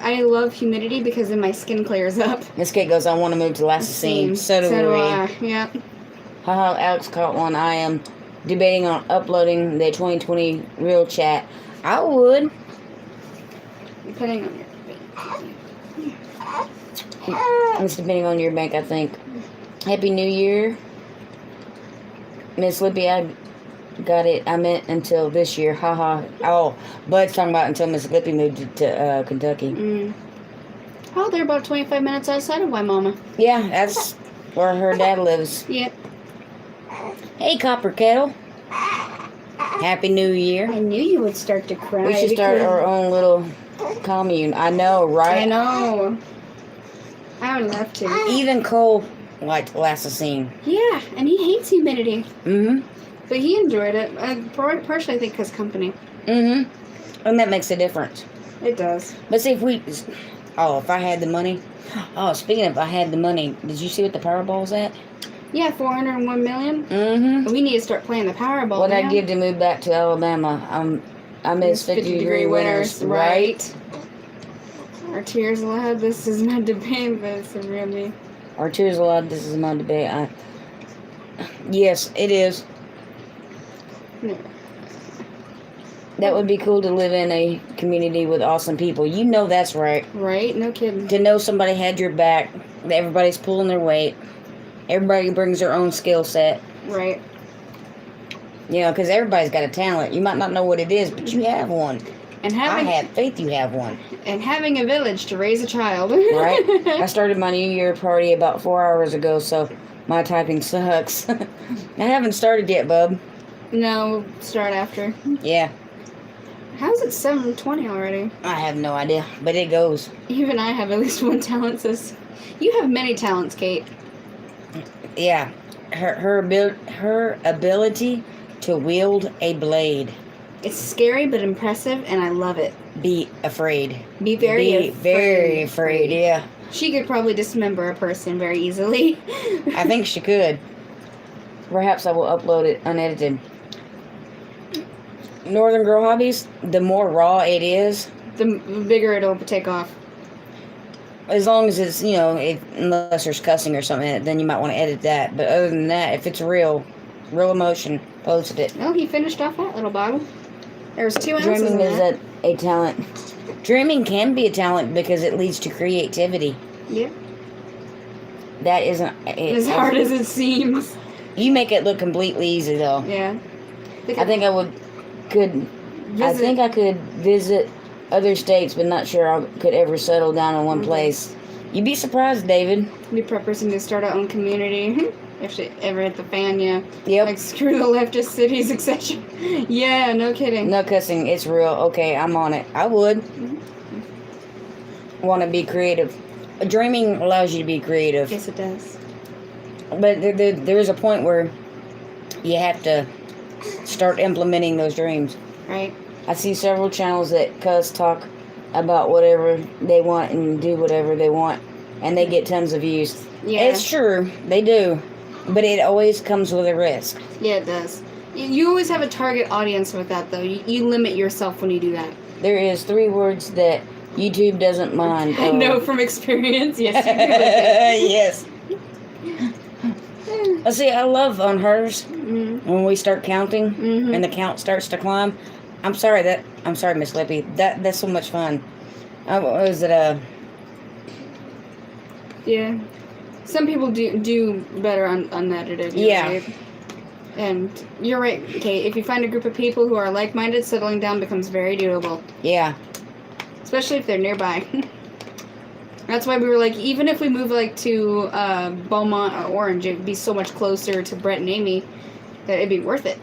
I love humidity because then my skin clears up. Miss Kate goes, I want to move to Lassasine. So do we. I. Yeah. Haha, Alex caught one. I am debating on uploading the 2020 real chat. I would. Depending on your It's depending on your bank, I think. Happy New Year. Miss Lippy, I got it. I meant until this year. Haha. Oh, Bud's talking about until Miss Lippy moved to Kentucky. Oh, they're about 25 minutes outside of Wimauma. Yeah, that's where her dad lives. Yep. Hey, Copper Kettle. Happy New Year. I knew you would start to cry. We should start our own little commune. I know, right? I know. I would love to. Even Cole liked Lassasine. Yeah, and he hates humidity. Mm-hmm. But he enjoyed it. Partially, I think, because company. Mm-hmm. And that makes a difference. It does. But see, if I had the money. Oh, speaking of, I had the money. Did you see what the Powerball's at? Yeah, 401 million. Mm-hmm. We need to start playing the Powerball. What I'd give to move back to Alabama. I miss 50-degree winners, right? Our tears allowed. This is my debate, but it's really. Our tears allowed. This is my debate. Yes, it is. Yeah. That would be cool to live in a community with awesome people. You know that's right. Right? No kidding. To know somebody had your back, that everybody's pulling their weight, everybody brings their own skill set. Right. You know, because everybody's got a talent. You might not know what it is, but you have one. And I have faith you have one. And having a village to raise a child. Right? I started my New Year party about 4 hours ago, so my typing sucks. I haven't started yet, bub. No, start after. Yeah. How's it 7:20 already? I have no idea, but it goes. Even I have at least one talent. Says, you have many talents, Kate. Yeah. Her ability to wield a blade. It's scary but impressive, and I love it. Be afraid. Be very afraid, yeah. She could probably dismember a person very easily. I think she could. Perhaps I will upload it unedited. Northern Girl Hobbies, the more raw it is, the bigger it'll take off. As long as it's, unless there's cussing or something in it, then you might want to edit that. But other than that, if it's real emotion, post it. Oh, he finished off that little bottle. There's 2 ounces Dreaming in that. is a talent. Dreaming can be a talent because it leads to creativity. Yep. That isn't As hard as it seems. You make it look completely easy, though. Yeah. I think I could visit other states, but not sure I could ever settle down in one place. You'd be surprised, David. New preppers need to start our own community. If shit ever hit the fan, yeah. Yep. Like, screw the leftist cities, etc. Yeah, no kidding. No cussing. It's real. Okay, I'm on it. I would. Want to be creative. Dreaming allows you to be creative. Yes, it does. But there's a point where you have to start implementing those dreams. Right. I see several channels that talk about whatever they want and do whatever they want, and they get tons of views. Yeah. It's true. They do. But it always comes with a risk. Yeah, it does. You always have a target audience with that, though. You limit yourself when you do that. There is 3 words that YouTube doesn't mind. I know from experience. Yes, you do. Yes. See, I love on hers when we start counting and the count starts to climb. I'm sorry, Miss Lippy. That's so much fun. Was it Yeah. Some people do better unedited. Yeah. Right? And you're right, Kate. If you find a group of people who are like-minded, settling down becomes very doable. Yeah. Especially if they're nearby. That's why we were like, even if we move like to Beaumont or Orange, it'd be so much closer to Brett and Amy that it'd be worth it.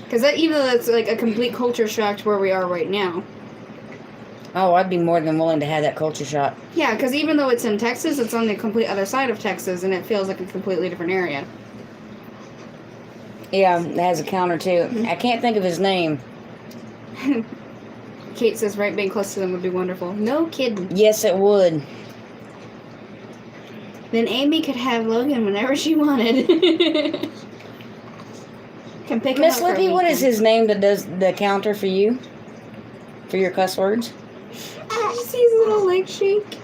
Because even though that's like a complete culture shock to where we are right now. Oh, I'd be more than willing to have that culture shock. Yeah, because even though it's in Texas, it's on the complete other side of Texas, and it feels like a completely different area. Yeah, it has a counter too. I can't think of his name. Kate says right being close to them would be wonderful. No kidding. Yes, it would. Then Amy could have Logan whenever she wanted. Can pick him Miss up for a Lippy, what is weekend. his name that does the counter for you? For your cuss words? Just his little leg shake.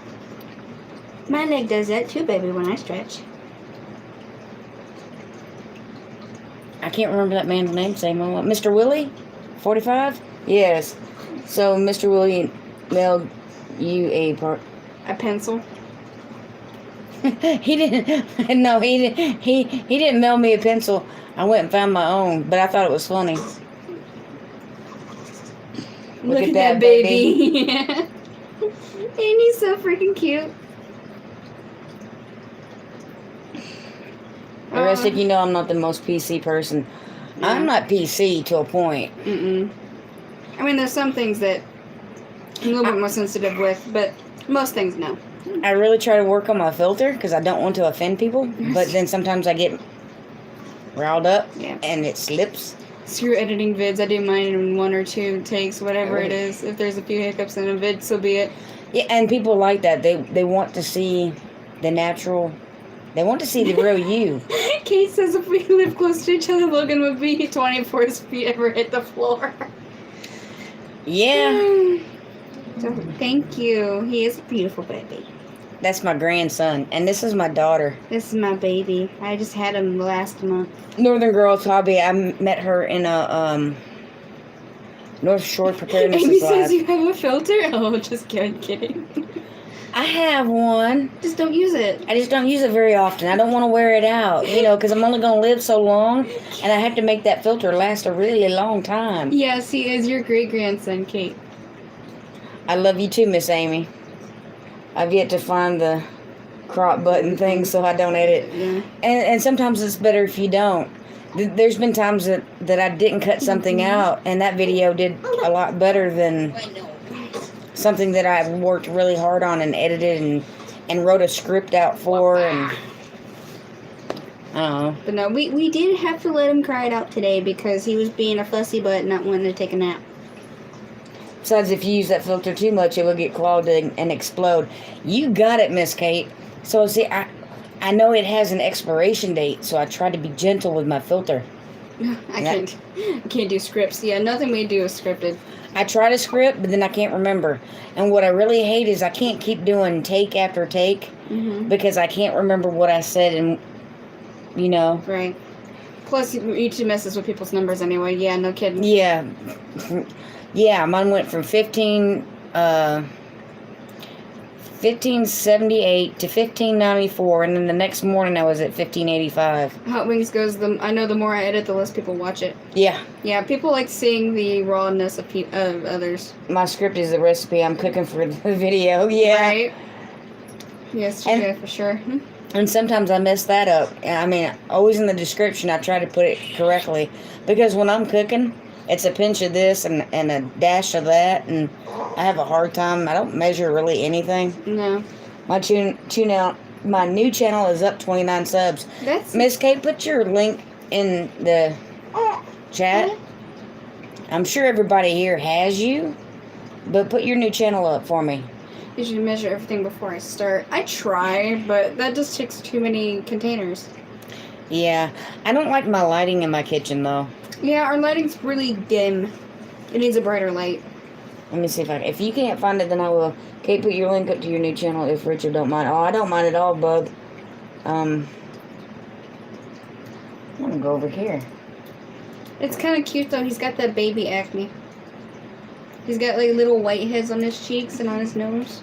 My leg does that too, baby, when I stretch. I can't remember that man's name. Same one. Mr. Willie? 45? Yes. So Mr. Willie mailed you a pencil. He didn't. No, he didn't. He didn't mail me a pencil. I went and found my own, but I thought it was funny. Look at that baby. And he's so freaking cute. The rest of you know I'm not the most PC person. Yeah. I'm not PC to a point. I mean, there's some things that I'm a little bit more sensitive with, but most things, no. I really try to work on my filter because I don't want to offend people, but then sometimes I get riled up and it slips. Screw editing vids. I do mine in 1 or 2 takes, whatever it is. If there's a few hiccups in a vid, so be it. Yeah, and people like that. They want to see the natural. They want to see the real you. Kate says if we lived close to each other, Logan would be 24 if he ever hit the floor. Yeah. So, thank you. He is a beautiful baby. That's my grandson, and this is my daughter. This is my baby. I just had him last month. Northern Girls Hobby. I met her in a North Shore Preparedness Amy Live. says you have a filter? Oh, just kidding. I have one. Just don't use it. I just don't use it very often. I don't want to wear it out, because I'm only going to live so long, and I have to make that filter last a really long time. Yes, he is your great-grandson, Kate. I love you too, Miss Amy. I've yet to find the crop button thing so I don't edit. Yeah. And sometimes it's better if you don't. There's been times that I didn't cut something out, and that video did a lot better than something that I worked really hard on and edited and wrote a script out for. And I don't know. But no, we did have to let him cry it out today because he was being a fussy butt and not wanting to take a nap. Besides, if you use that filter too much, it will get clogged and explode. You got it, Miss Kate. So, see, I know it has an expiration date, so I try to be gentle with my filter. I can't do scripts. Yeah, nothing we do is scripted. I try to script, but then I can't remember. And what I really hate is I can't keep doing take after take because I can't remember what I said and, Right. Plus, YouTube messes with people's numbers anyway. Yeah, no kidding. Yeah. Yeah, mine went from 15 1578 to 1594, and then the next morning I was at 1585. Hot Wings goes, I know the more I edit, the less people watch it. Yeah. Yeah, people like seeing the rawness of others. My script is the recipe I'm cooking for the video. Yeah. Right? Yes, yeah, for sure. And sometimes I mess that up. I mean, always in the description I try to put it correctly. Because when I'm cooking, it's a pinch of this and a dash of that, and I have a hard time. I don't measure really anything. No. My my new channel is up 29 subs. That's Miss Kate, put your link in the chat. I'm sure everybody here has you, but put your new channel up for me. You should measure everything before I start. I try, but that just takes too many containers. Yeah, I don't like my lighting in my kitchen though. Yeah, our lighting's really dim. It needs a brighter light. Let me see if you can't find it, then I will. Kate, put your link up to your new channel if Richard don't mind. Oh, I don't mind at all, bub. I'm gonna go over here. It's kind of cute though. He's got that baby acne. He's got like little whiteheads on his cheeks and on his nose.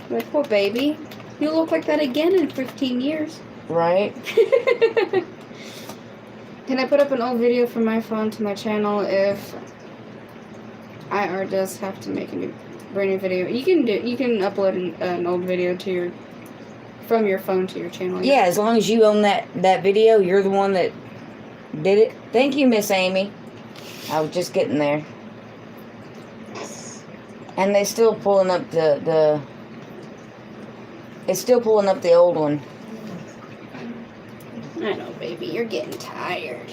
Like, poor baby. You'll look like that again in 15 years. Right? Can I put up an old video from my phone to my channel if IR does have to make a brand new video? You can upload an old video to from your phone to your channel. Yeah, as long as you own that video, you're the one that did it. Thank you, Miss Amy. I was just getting there. And they're still pulling up it's still pulling up the old one. I know, baby. You're getting tired.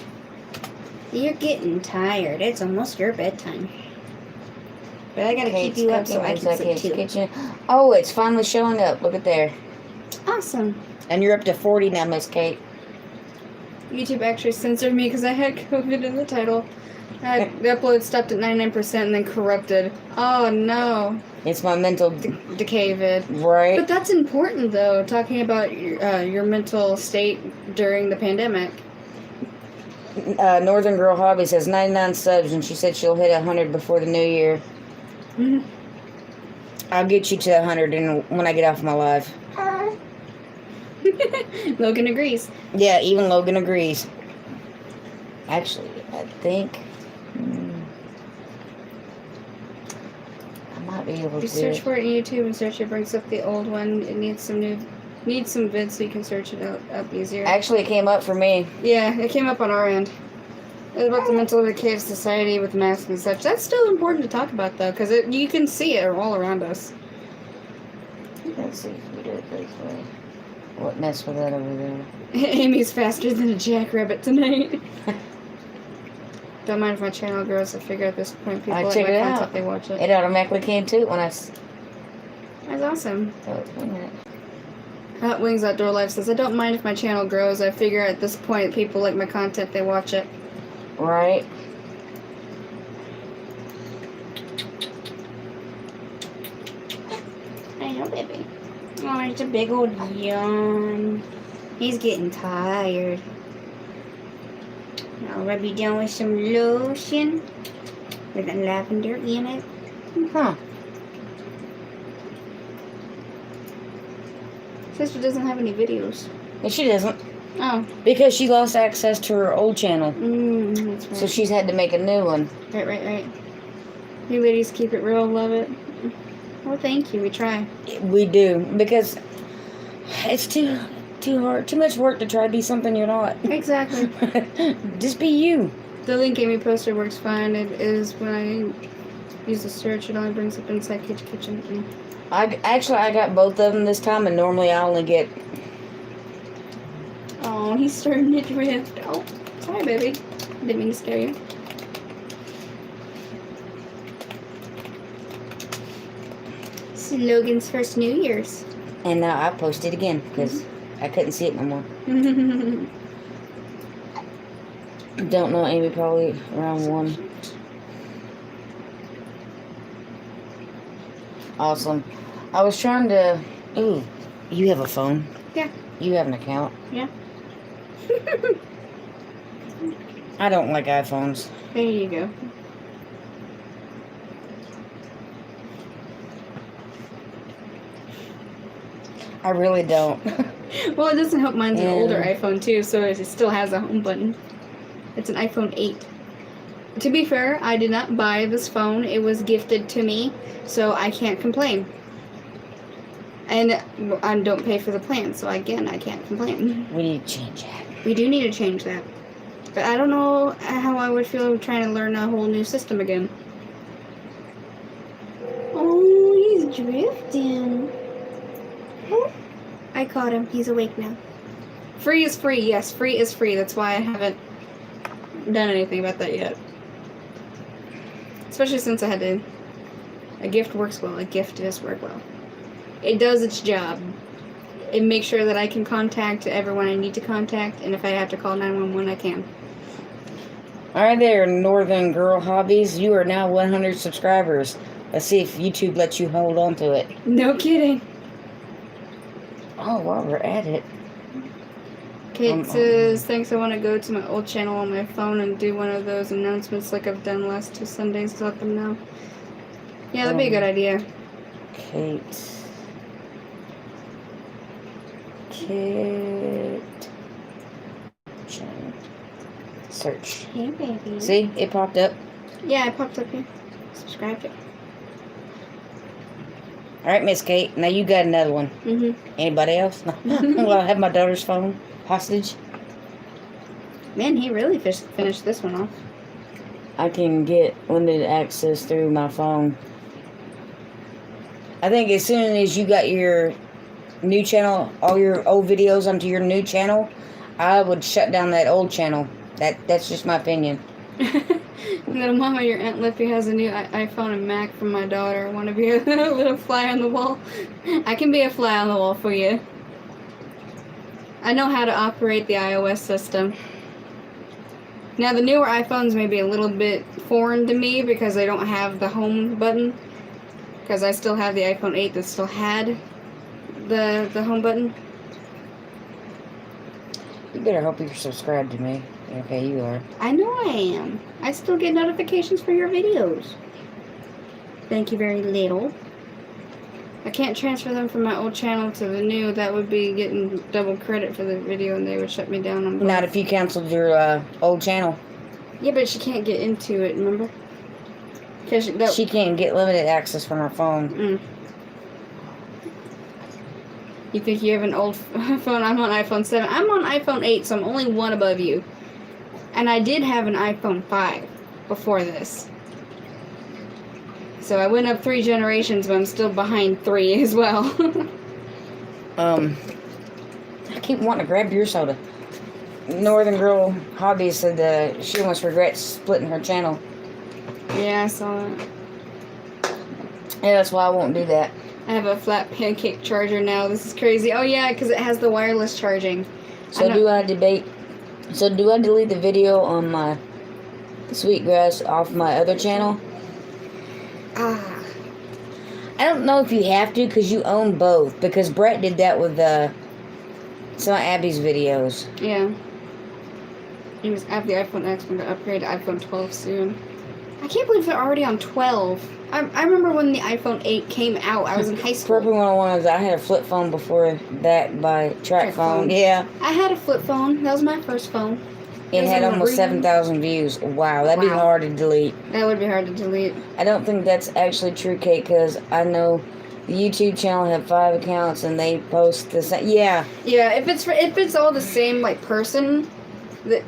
You're getting tired. It's almost your bedtime. But I gotta keep you up so I can sleep too. Kitchen. Oh, it's finally showing up. Look at there. Awesome. And you're up to 40 now, Miss Kate. YouTube actually censored me because I had COVID in the title. The upload stopped at 99% and then corrupted. Oh no. It's my mental decay vid. Right. But that's important though, talking about your mental state during the pandemic. Northern Girl Hobby says 99 subs, and she said she'll hit 100 before the new year. Mm-hmm. I'll get you to 100 when I get off my live. Logan agrees. Yeah, even Logan agrees. Actually, I think I might be able to. You search for it in YouTube and search it brings up the old one. It needs some vids so you can search it up easier. Actually, it came up for me. Yeah, it came up on our end. It was about the mental decay of society with masks and such. That's still important to talk about though, because you can see it all around us. Let's see if we do it this way. What mess with that over there? Amy's faster than a jackrabbit tonight. Don't mind if my channel grows. I figure at this point people like my content, they watch it. It automatically came too when I. That's awesome. Oh, wait a minute. Hot Wings Outdoor Life says, I don't mind if my channel grows. I figure at this point people like my content, they watch it. Right. I know, baby. Oh, it's a big old yawn. He's getting tired. I'll rub you down with some lotion with a lavender in it. Huh. Sister doesn't have any videos. And she doesn't. Oh. Because she lost access to her old channel. That's right. So she's had to make a new one. Right. You ladies keep it real, love it. Well, thank you. We try. We do. Because it's too hard. Too much work to try to be something you're not. Exactly. Just be you. The link Amy posted works fine. It is when I use the search, it only brings up Inside Kitchen. I got both of them this time, and normally I only get. Oh, he's starting to drift. Oh, sorry, baby. Didn't mean to scare you. This is Logan's first New Year's. And now I posted again because I couldn't see it no more. Don't know, Amy, probably around 1. Awesome. I was trying to. Ooh, you have a phone? Yeah. You have an account? Yeah. I don't like iPhones. There you go. I really don't. Well, it doesn't help mine's an Yeah. older iPhone too, so it still has a home button. It's an iPhone 8. To be fair, I did not buy this phone. It was gifted to me, so I can't complain. And I don't pay for the plan, so again, I can't complain. We need to change that. We do need to change that. But I don't know how I would feel trying to learn a whole new system again. Oh, he's drifting. Oh, I caught him. He's awake now. Free is free. Yes, free is free. That's why I haven't done anything about that yet. Especially since I had to... A gift works well. A gift does work well. It does its job. It makes sure that I can contact everyone I need to contact, and if I have to call 911, I can. Alright there, Northern Girl Hobbies. You are now 100 subscribers. Let's see if YouTube lets you hold on to it. No kidding. Oh, while we're at it. Kate says, thanks, I want to go to my old channel on my phone and do one of those announcements like I've done last 2 Sundays to let them know. Yeah, that'd be a good idea. Kate. Search. Hey, baby. See? It popped up. Yeah, it popped up here. Subscribe to it. Alright, Miss Kate. Now you got another one. Mm-hmm. Anybody else? Well, I have my daughter's phone hostage. Man, he really finished this one off. I can get limited access through my phone. I think as soon as you got your new channel, all your old videos onto your new channel, I would shut down that old channel. That's just my opinion. Little mama, your Aunt Lippy has a new iPhone and Mac from my daughter. Want to be a little fly on the wall? I can be a fly on the wall for you. I know how to operate the iOS system. Now, the newer iPhones may be a little bit foreign to me because they don't have the home button. Because I still have the iPhone 8 that still had the home button. You better hope you're subscribed to me. Okay, you are. I know I am. I still get notifications for your videos. Thank you very little. I can't transfer them from my old channel to the new. That would be getting double credit for the video and they would shut me down on both. Not if you canceled your old channel. Yeah, but she can't get into it, remember? Cause She can't get limited access from her phone. You think you have an old phone? I'm on iPhone 7. I'm on iPhone 8, so I'm only one above you. And I did have an iPhone 5 before this. So I went up 3 generations, but I'm still behind 3 as well. I keep wanting to grab your soda. Northern Girl Hobbies said she almost regrets splitting her channel. Yeah, I saw that. Yeah, that's why I won't do that. I have a flat pancake charger now. This is crazy. Oh yeah, because it has the wireless charging. So do I delete the video on my Sweetgrass off my other channel? Ah. I don't know if you have to because you own both. Because Brett did that with some of Abby's videos. Yeah. He was at the iPhone X. We're going to upgrade to iPhone 12 soon. I can't believe they're already on 12. I remember when the iPhone 8 came out. I was in high school. Purple 101 was I had a flip phone before that by Track phone. Yeah. I had a flip phone. That was my first phone. It had was almost a 7,000 views. Wow, that'd be Wow. hard to delete. That would be hard to delete. I don't think that's actually true, Kate, because I know the YouTube channel have 5 accounts and they post the same. Yeah. Yeah, if it's all the same like person, that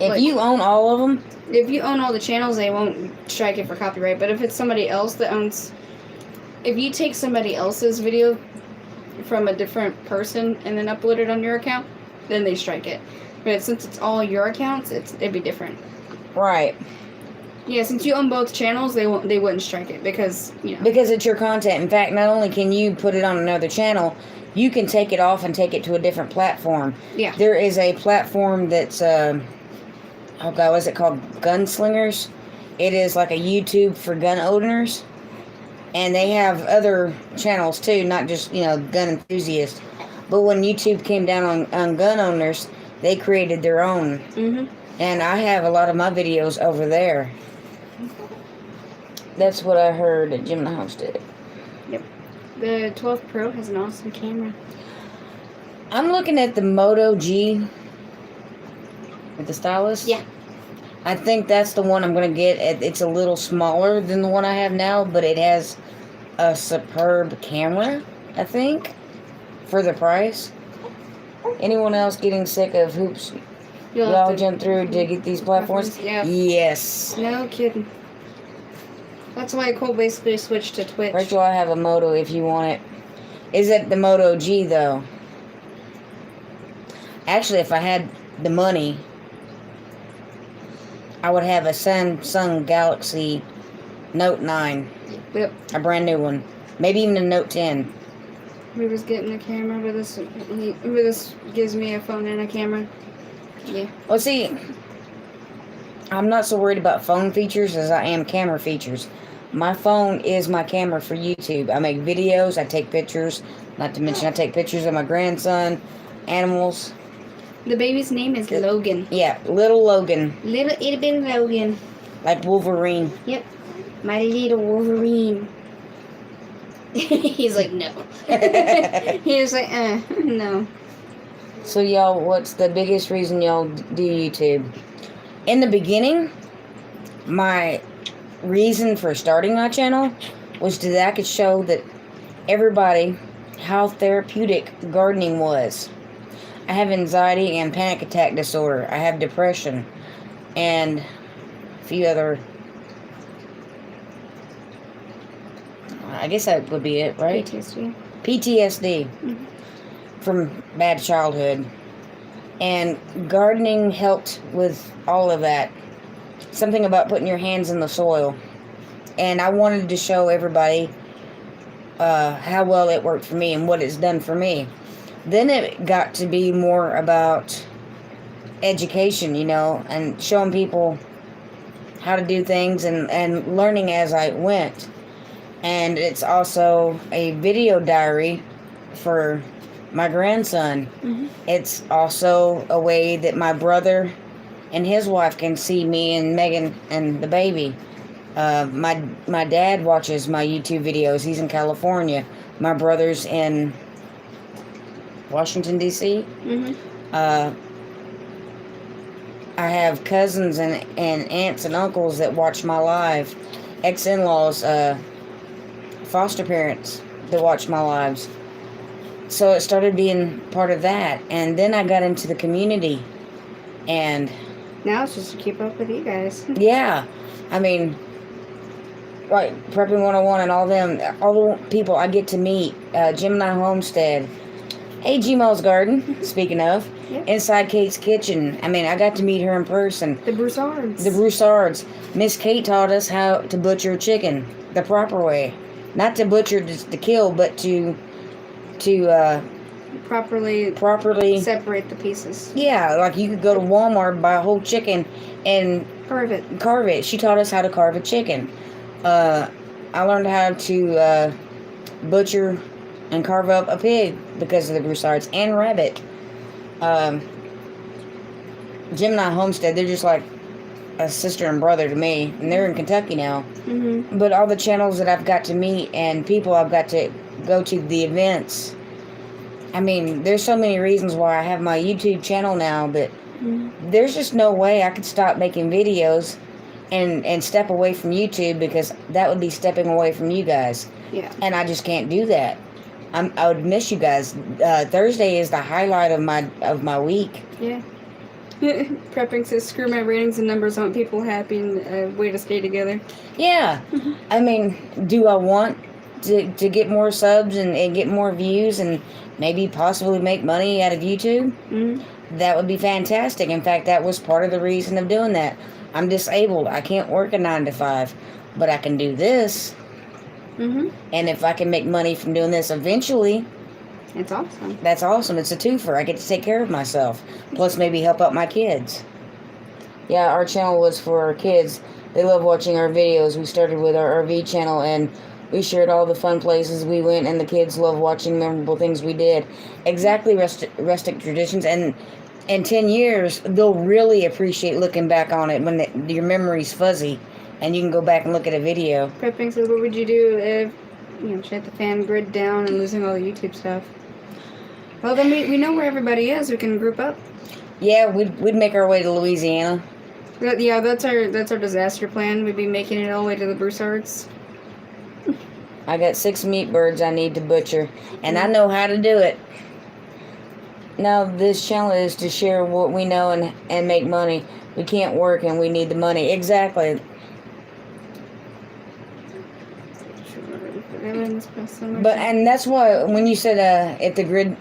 If you own all of them, if you own all the channels, they won't strike it for copyright. But if it's somebody else that owns, if you take somebody else's video from a different person and then upload it on your account, then they strike it. But since it's all your accounts, it'd be different. right? Yeah, since you own both channels, they wouldn't strike it because Because it's your content. In fact, not only can you put it on another channel, you can take it off and take it to a different platform. Yeah. There is a platform that's oh god, what's it called? Gunslingers. It is like a YouTube for gun owners, and they have other channels too, not just gun enthusiasts. But when YouTube came down on gun owners, they created their own. And I have a lot of my videos over there. That's what I heard that Jim the House did. Yep. The 12 Pro has an awesome camera. I'm looking at the Moto G with the stylus. Yeah. I think that's the one I'm going to get. It's a little smaller than the one I have now, but it has a superb camera, I think, for the price. Anyone else getting sick of hoops y'all jump through to get these platforms? Yeah. Yes. No kidding. That's why Cole basically switched to Twitch. Rachel, I have a Moto if you want it. Is it the Moto G, though? Actually, if I had the money, I would have a Samsung Galaxy Note 9. Yep. A brand new one. Maybe even a Note 10. We was getting a camera, but this gives me a phone and a camera. Yeah. Well, see, I'm not so worried about phone features as I am camera features. My phone is my camera for YouTube. I make videos, I take pictures. Not to mention I take pictures of my grandson, animals. The baby's name is Logan. Yeah, little Logan. Little itty bitty Logan. Like Wolverine. Yep. My little Wolverine. He's like, no. He was like, no. So, y'all, what's the biggest reason y'all do YouTube? In the beginning, my reason for starting my channel was that I could show that everybody how therapeutic gardening was. I have anxiety and panic attack disorder. I have depression and a few other... I guess that would be it, right? PTSD. PTSD from bad childhood. And gardening helped with all of that. Something about putting your hands in the soil. And I wanted to show everybody how well it worked for me and what it's done for me. Then it got to be more about education, you know, and showing people how to do things and learning as I went. And it's also a video diary for my grandson. It's also a way that my brother and his wife can see me and Megan and the baby. My dad watches my YouTube videos. He's in California. My brother's in Washington, D.C. I have cousins and aunts and uncles that watch my live. Ex-in-laws, foster parents that watch my lives. So it started being part of that. And then I got into the community. And now it's just to keep up with you guys. yeah. I mean, like Prepping 101 and all the people I get to meet. Gemini Homestead. Hey, Gmail's Garden, speaking of. Yep. Inside Kate's Kitchen. I mean, I got to meet her in person. The Broussards. The Broussards. Miss Kate taught us how to butcher chicken the proper way. Not to butcher just to kill, but to properly separate the pieces. Yeah, like you could go to Walmart, buy a whole chicken, and carve it. She taught us how to carve a chicken. I learned how to butcher and carve up a pig because of the Broussards, and rabbit. Gemini Homestead, they're just like a sister and brother to me, and they're in Kentucky now. But all the channels that I've got to meet and people I've got to go to the events, I mean, there's so many reasons why I have my YouTube channel now, but there's just no way I could stop making videos and step away from YouTube, because that would be stepping away from you guys. Yeah. And I just can't do that. I would miss you guys. Thursday is the highlight of my week. Yeah. Prepping says, screw my ratings and numbers, I want people happy and a way to stay together. Yeah. I mean, do I want to get more subs and get more views and maybe possibly make money out of YouTube? That would be fantastic. In fact, that was part of the reason of doing that. I'm disabled. I can't work a 9 to 5, but I can do this. And if I can make money from doing this eventually, it's awesome. That's awesome. It's a twofer. I get to take care of myself. Plus maybe help out my kids. Yeah, our channel was for our kids. They love watching our videos. We started with our RV channel, and we shared all the fun places we went, and the kids love watching memorable things we did. Exactly, rustic traditions. And in 10 years, they'll really appreciate looking back on it when your memory's fuzzy and you can go back and look at a video. Prepping says, what would you do if shut the fan grid down and losing all the YouTube stuff. Well, then we know where everybody is. We can group up. Yeah, we'd make our way to Louisiana. Yeah, that's our disaster plan. We'd be making it all the way to the Broussards. I got 6 meat birds I need to butcher, and I know how to do it. Now, this channel is to share what we know and make money. We can't work and we need the money. Exactly. And that's why when you said if the grid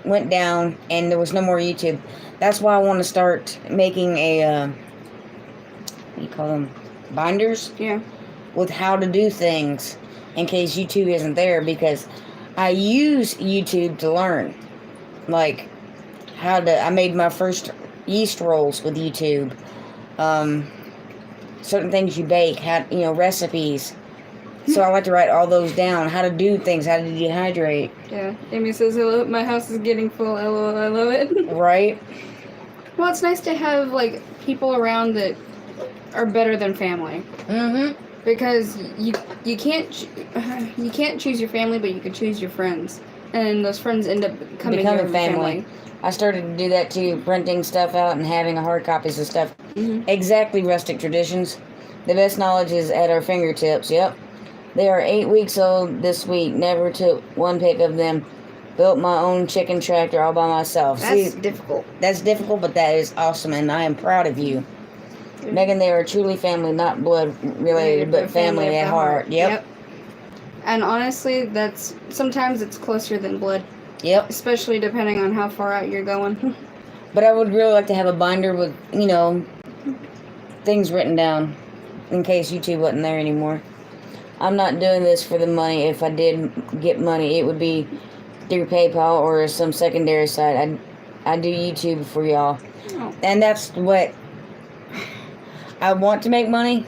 went down and there was no more YouTube, that's why I want to start making a what do you call them, binders? Yeah. With how to do things in case YouTube isn't there, because I use YouTube to learn, like I made my first yeast rolls with YouTube. Certain things you bake, recipes. So I like to write all those down. How to do things, how to dehydrate. Yeah. Amy says, "Hello, my house is getting full. LOL, I love it." Right. Well, it's nice to have like people around that are better than family. Mm-hmm. Because you can't choose your family, but you can choose your friends, and those friends end up becoming your family. I started to do that too, printing stuff out and having hard copies of stuff. Mm-hmm. Exactly, Rustic Traditions. The best knowledge is at our fingertips. Yep. They are 8 weeks old this week. Never took one pick of them. Built my own chicken tractor all by myself. That's difficult. That's difficult, but that is awesome, and I am proud of you. Megan, they are truly family, not blood related, but family at heart. Yep. And honestly, sometimes it's closer than blood. Yep. Especially depending on how far out you're going. But I would really like to have a binder with, things written down in case YouTube wasn't there anymore. I'm not doing this for the money. If I did get money, it would be through PayPal or some secondary site. I do YouTube for y'all. Oh. And that's what I want to make money,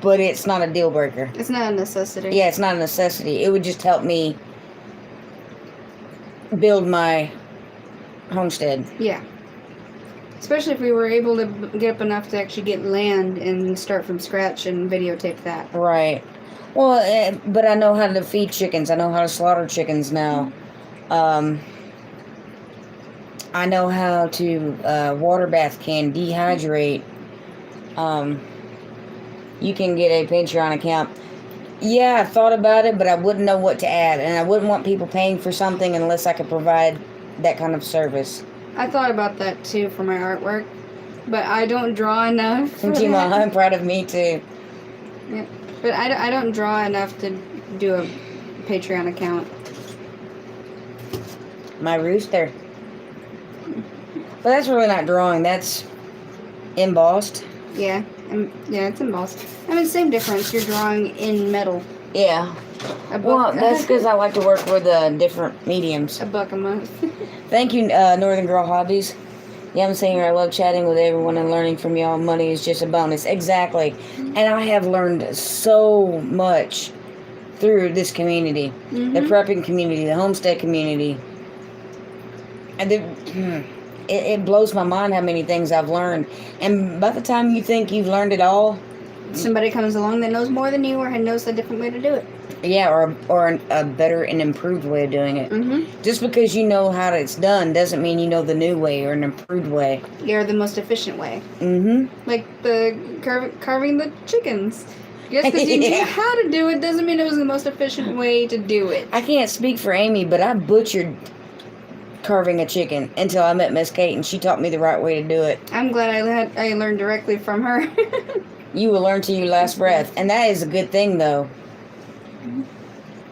but it's not a deal breaker. It's not a necessity. Yeah, it's not a necessity. It would just help me build my homestead. Yeah. Especially if we were able to get up enough to actually get land and start from scratch and videotape that. Right. Well, but I know how to feed chickens. I know how to slaughter chickens now. I know how to water bath can, dehydrate. You can get a Patreon account. Yeah, I thought about it, but I wouldn't know what to add. And I wouldn't want people paying for something unless I could provide that kind of service. I thought about that too for my artwork, but I don't draw enough. I'm proud of me too. Yeah, but I don't draw enough to do a Patreon account. My rooster. But that's really not drawing. That's embossed. Yeah, it's embossed. I mean, same difference. You're drawing in metal. Yeah. Well, that's because I like to work with different mediums. $1 a month. Thank you, Northern Girl Hobbies. Yeah, I'm saying here, I love chatting with everyone and learning from y'all. Money is just a bonus. Exactly. And I have learned so much through this community. Mm-hmm. The prepping community, the homestead community. And it blows my mind how many things I've learned. And by the time you think you've learned it all, somebody comes along that knows more than you or knows a different way to do it. Yeah, or a better and improved way of doing it. Mm-hmm. Just because you know how it's done doesn't mean you know the new way or an improved way. You're the most efficient way. Mm-hmm. Like the carving the chickens. Just because you knew how to do it doesn't mean it was the most efficient way to do it. I can't speak for Amy, but I butchered carving a chicken until I met Miss Kate, and she taught me the right way to do it. I'm glad I learned directly from her. You will learn to your last breath, and that is a good thing, though.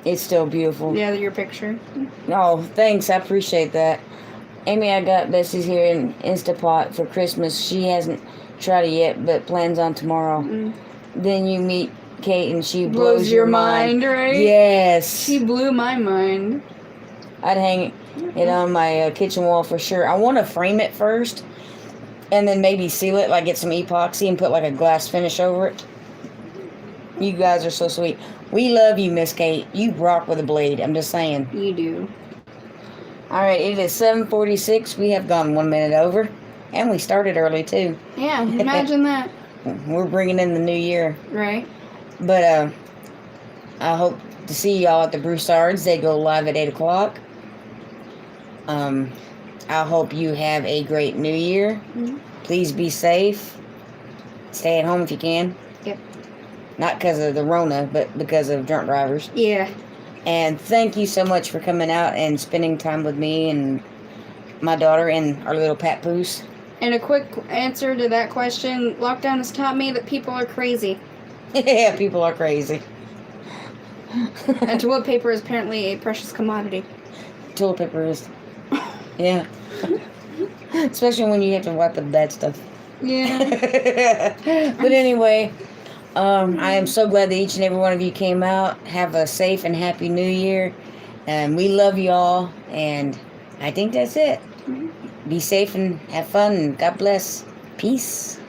It's still beautiful. Yeah, your picture. Oh, thanks. I appreciate that. Amy, I got Bessie's here in Instapot for Christmas. She hasn't tried it yet, but plans on tomorrow. Mm. Then you meet Kate, and she blows your mind, right? Yes. She blew my mind. I'd hang it on my kitchen wall for sure. I want to frame it first, and then maybe seal it, like get some epoxy and put like a glass finish over it. You guys are so sweet. We love you, Miss Kate. You rock with a blade. I'm just saying. You do. All right, it is 7:46. We have gone 1 minute over, and we started early too. Yeah, imagine that. We're bringing in the new year. Right. But I hope to see y'all at the Broussards. They go live at 8 o'clock. I hope you have a great New Year. Mhm. Please be safe. Stay at home if you can. Yep. Not because of the Rona, but because of drunk drivers. Yeah. And thank you so much for coming out and spending time with me and my daughter and our little papoose. And a quick answer to that question, lockdown has taught me that people are crazy. Yeah, people are crazy. And toilet paper is apparently a precious commodity. Toilet paper is. Yeah. Especially when you have to wipe up bad stuff. Yeah. But anyway, I am so glad that each and every one of you came out. Have a safe and happy New Year. And we love y'all. And I think that's it. Be safe and have fun. And God bless. Peace.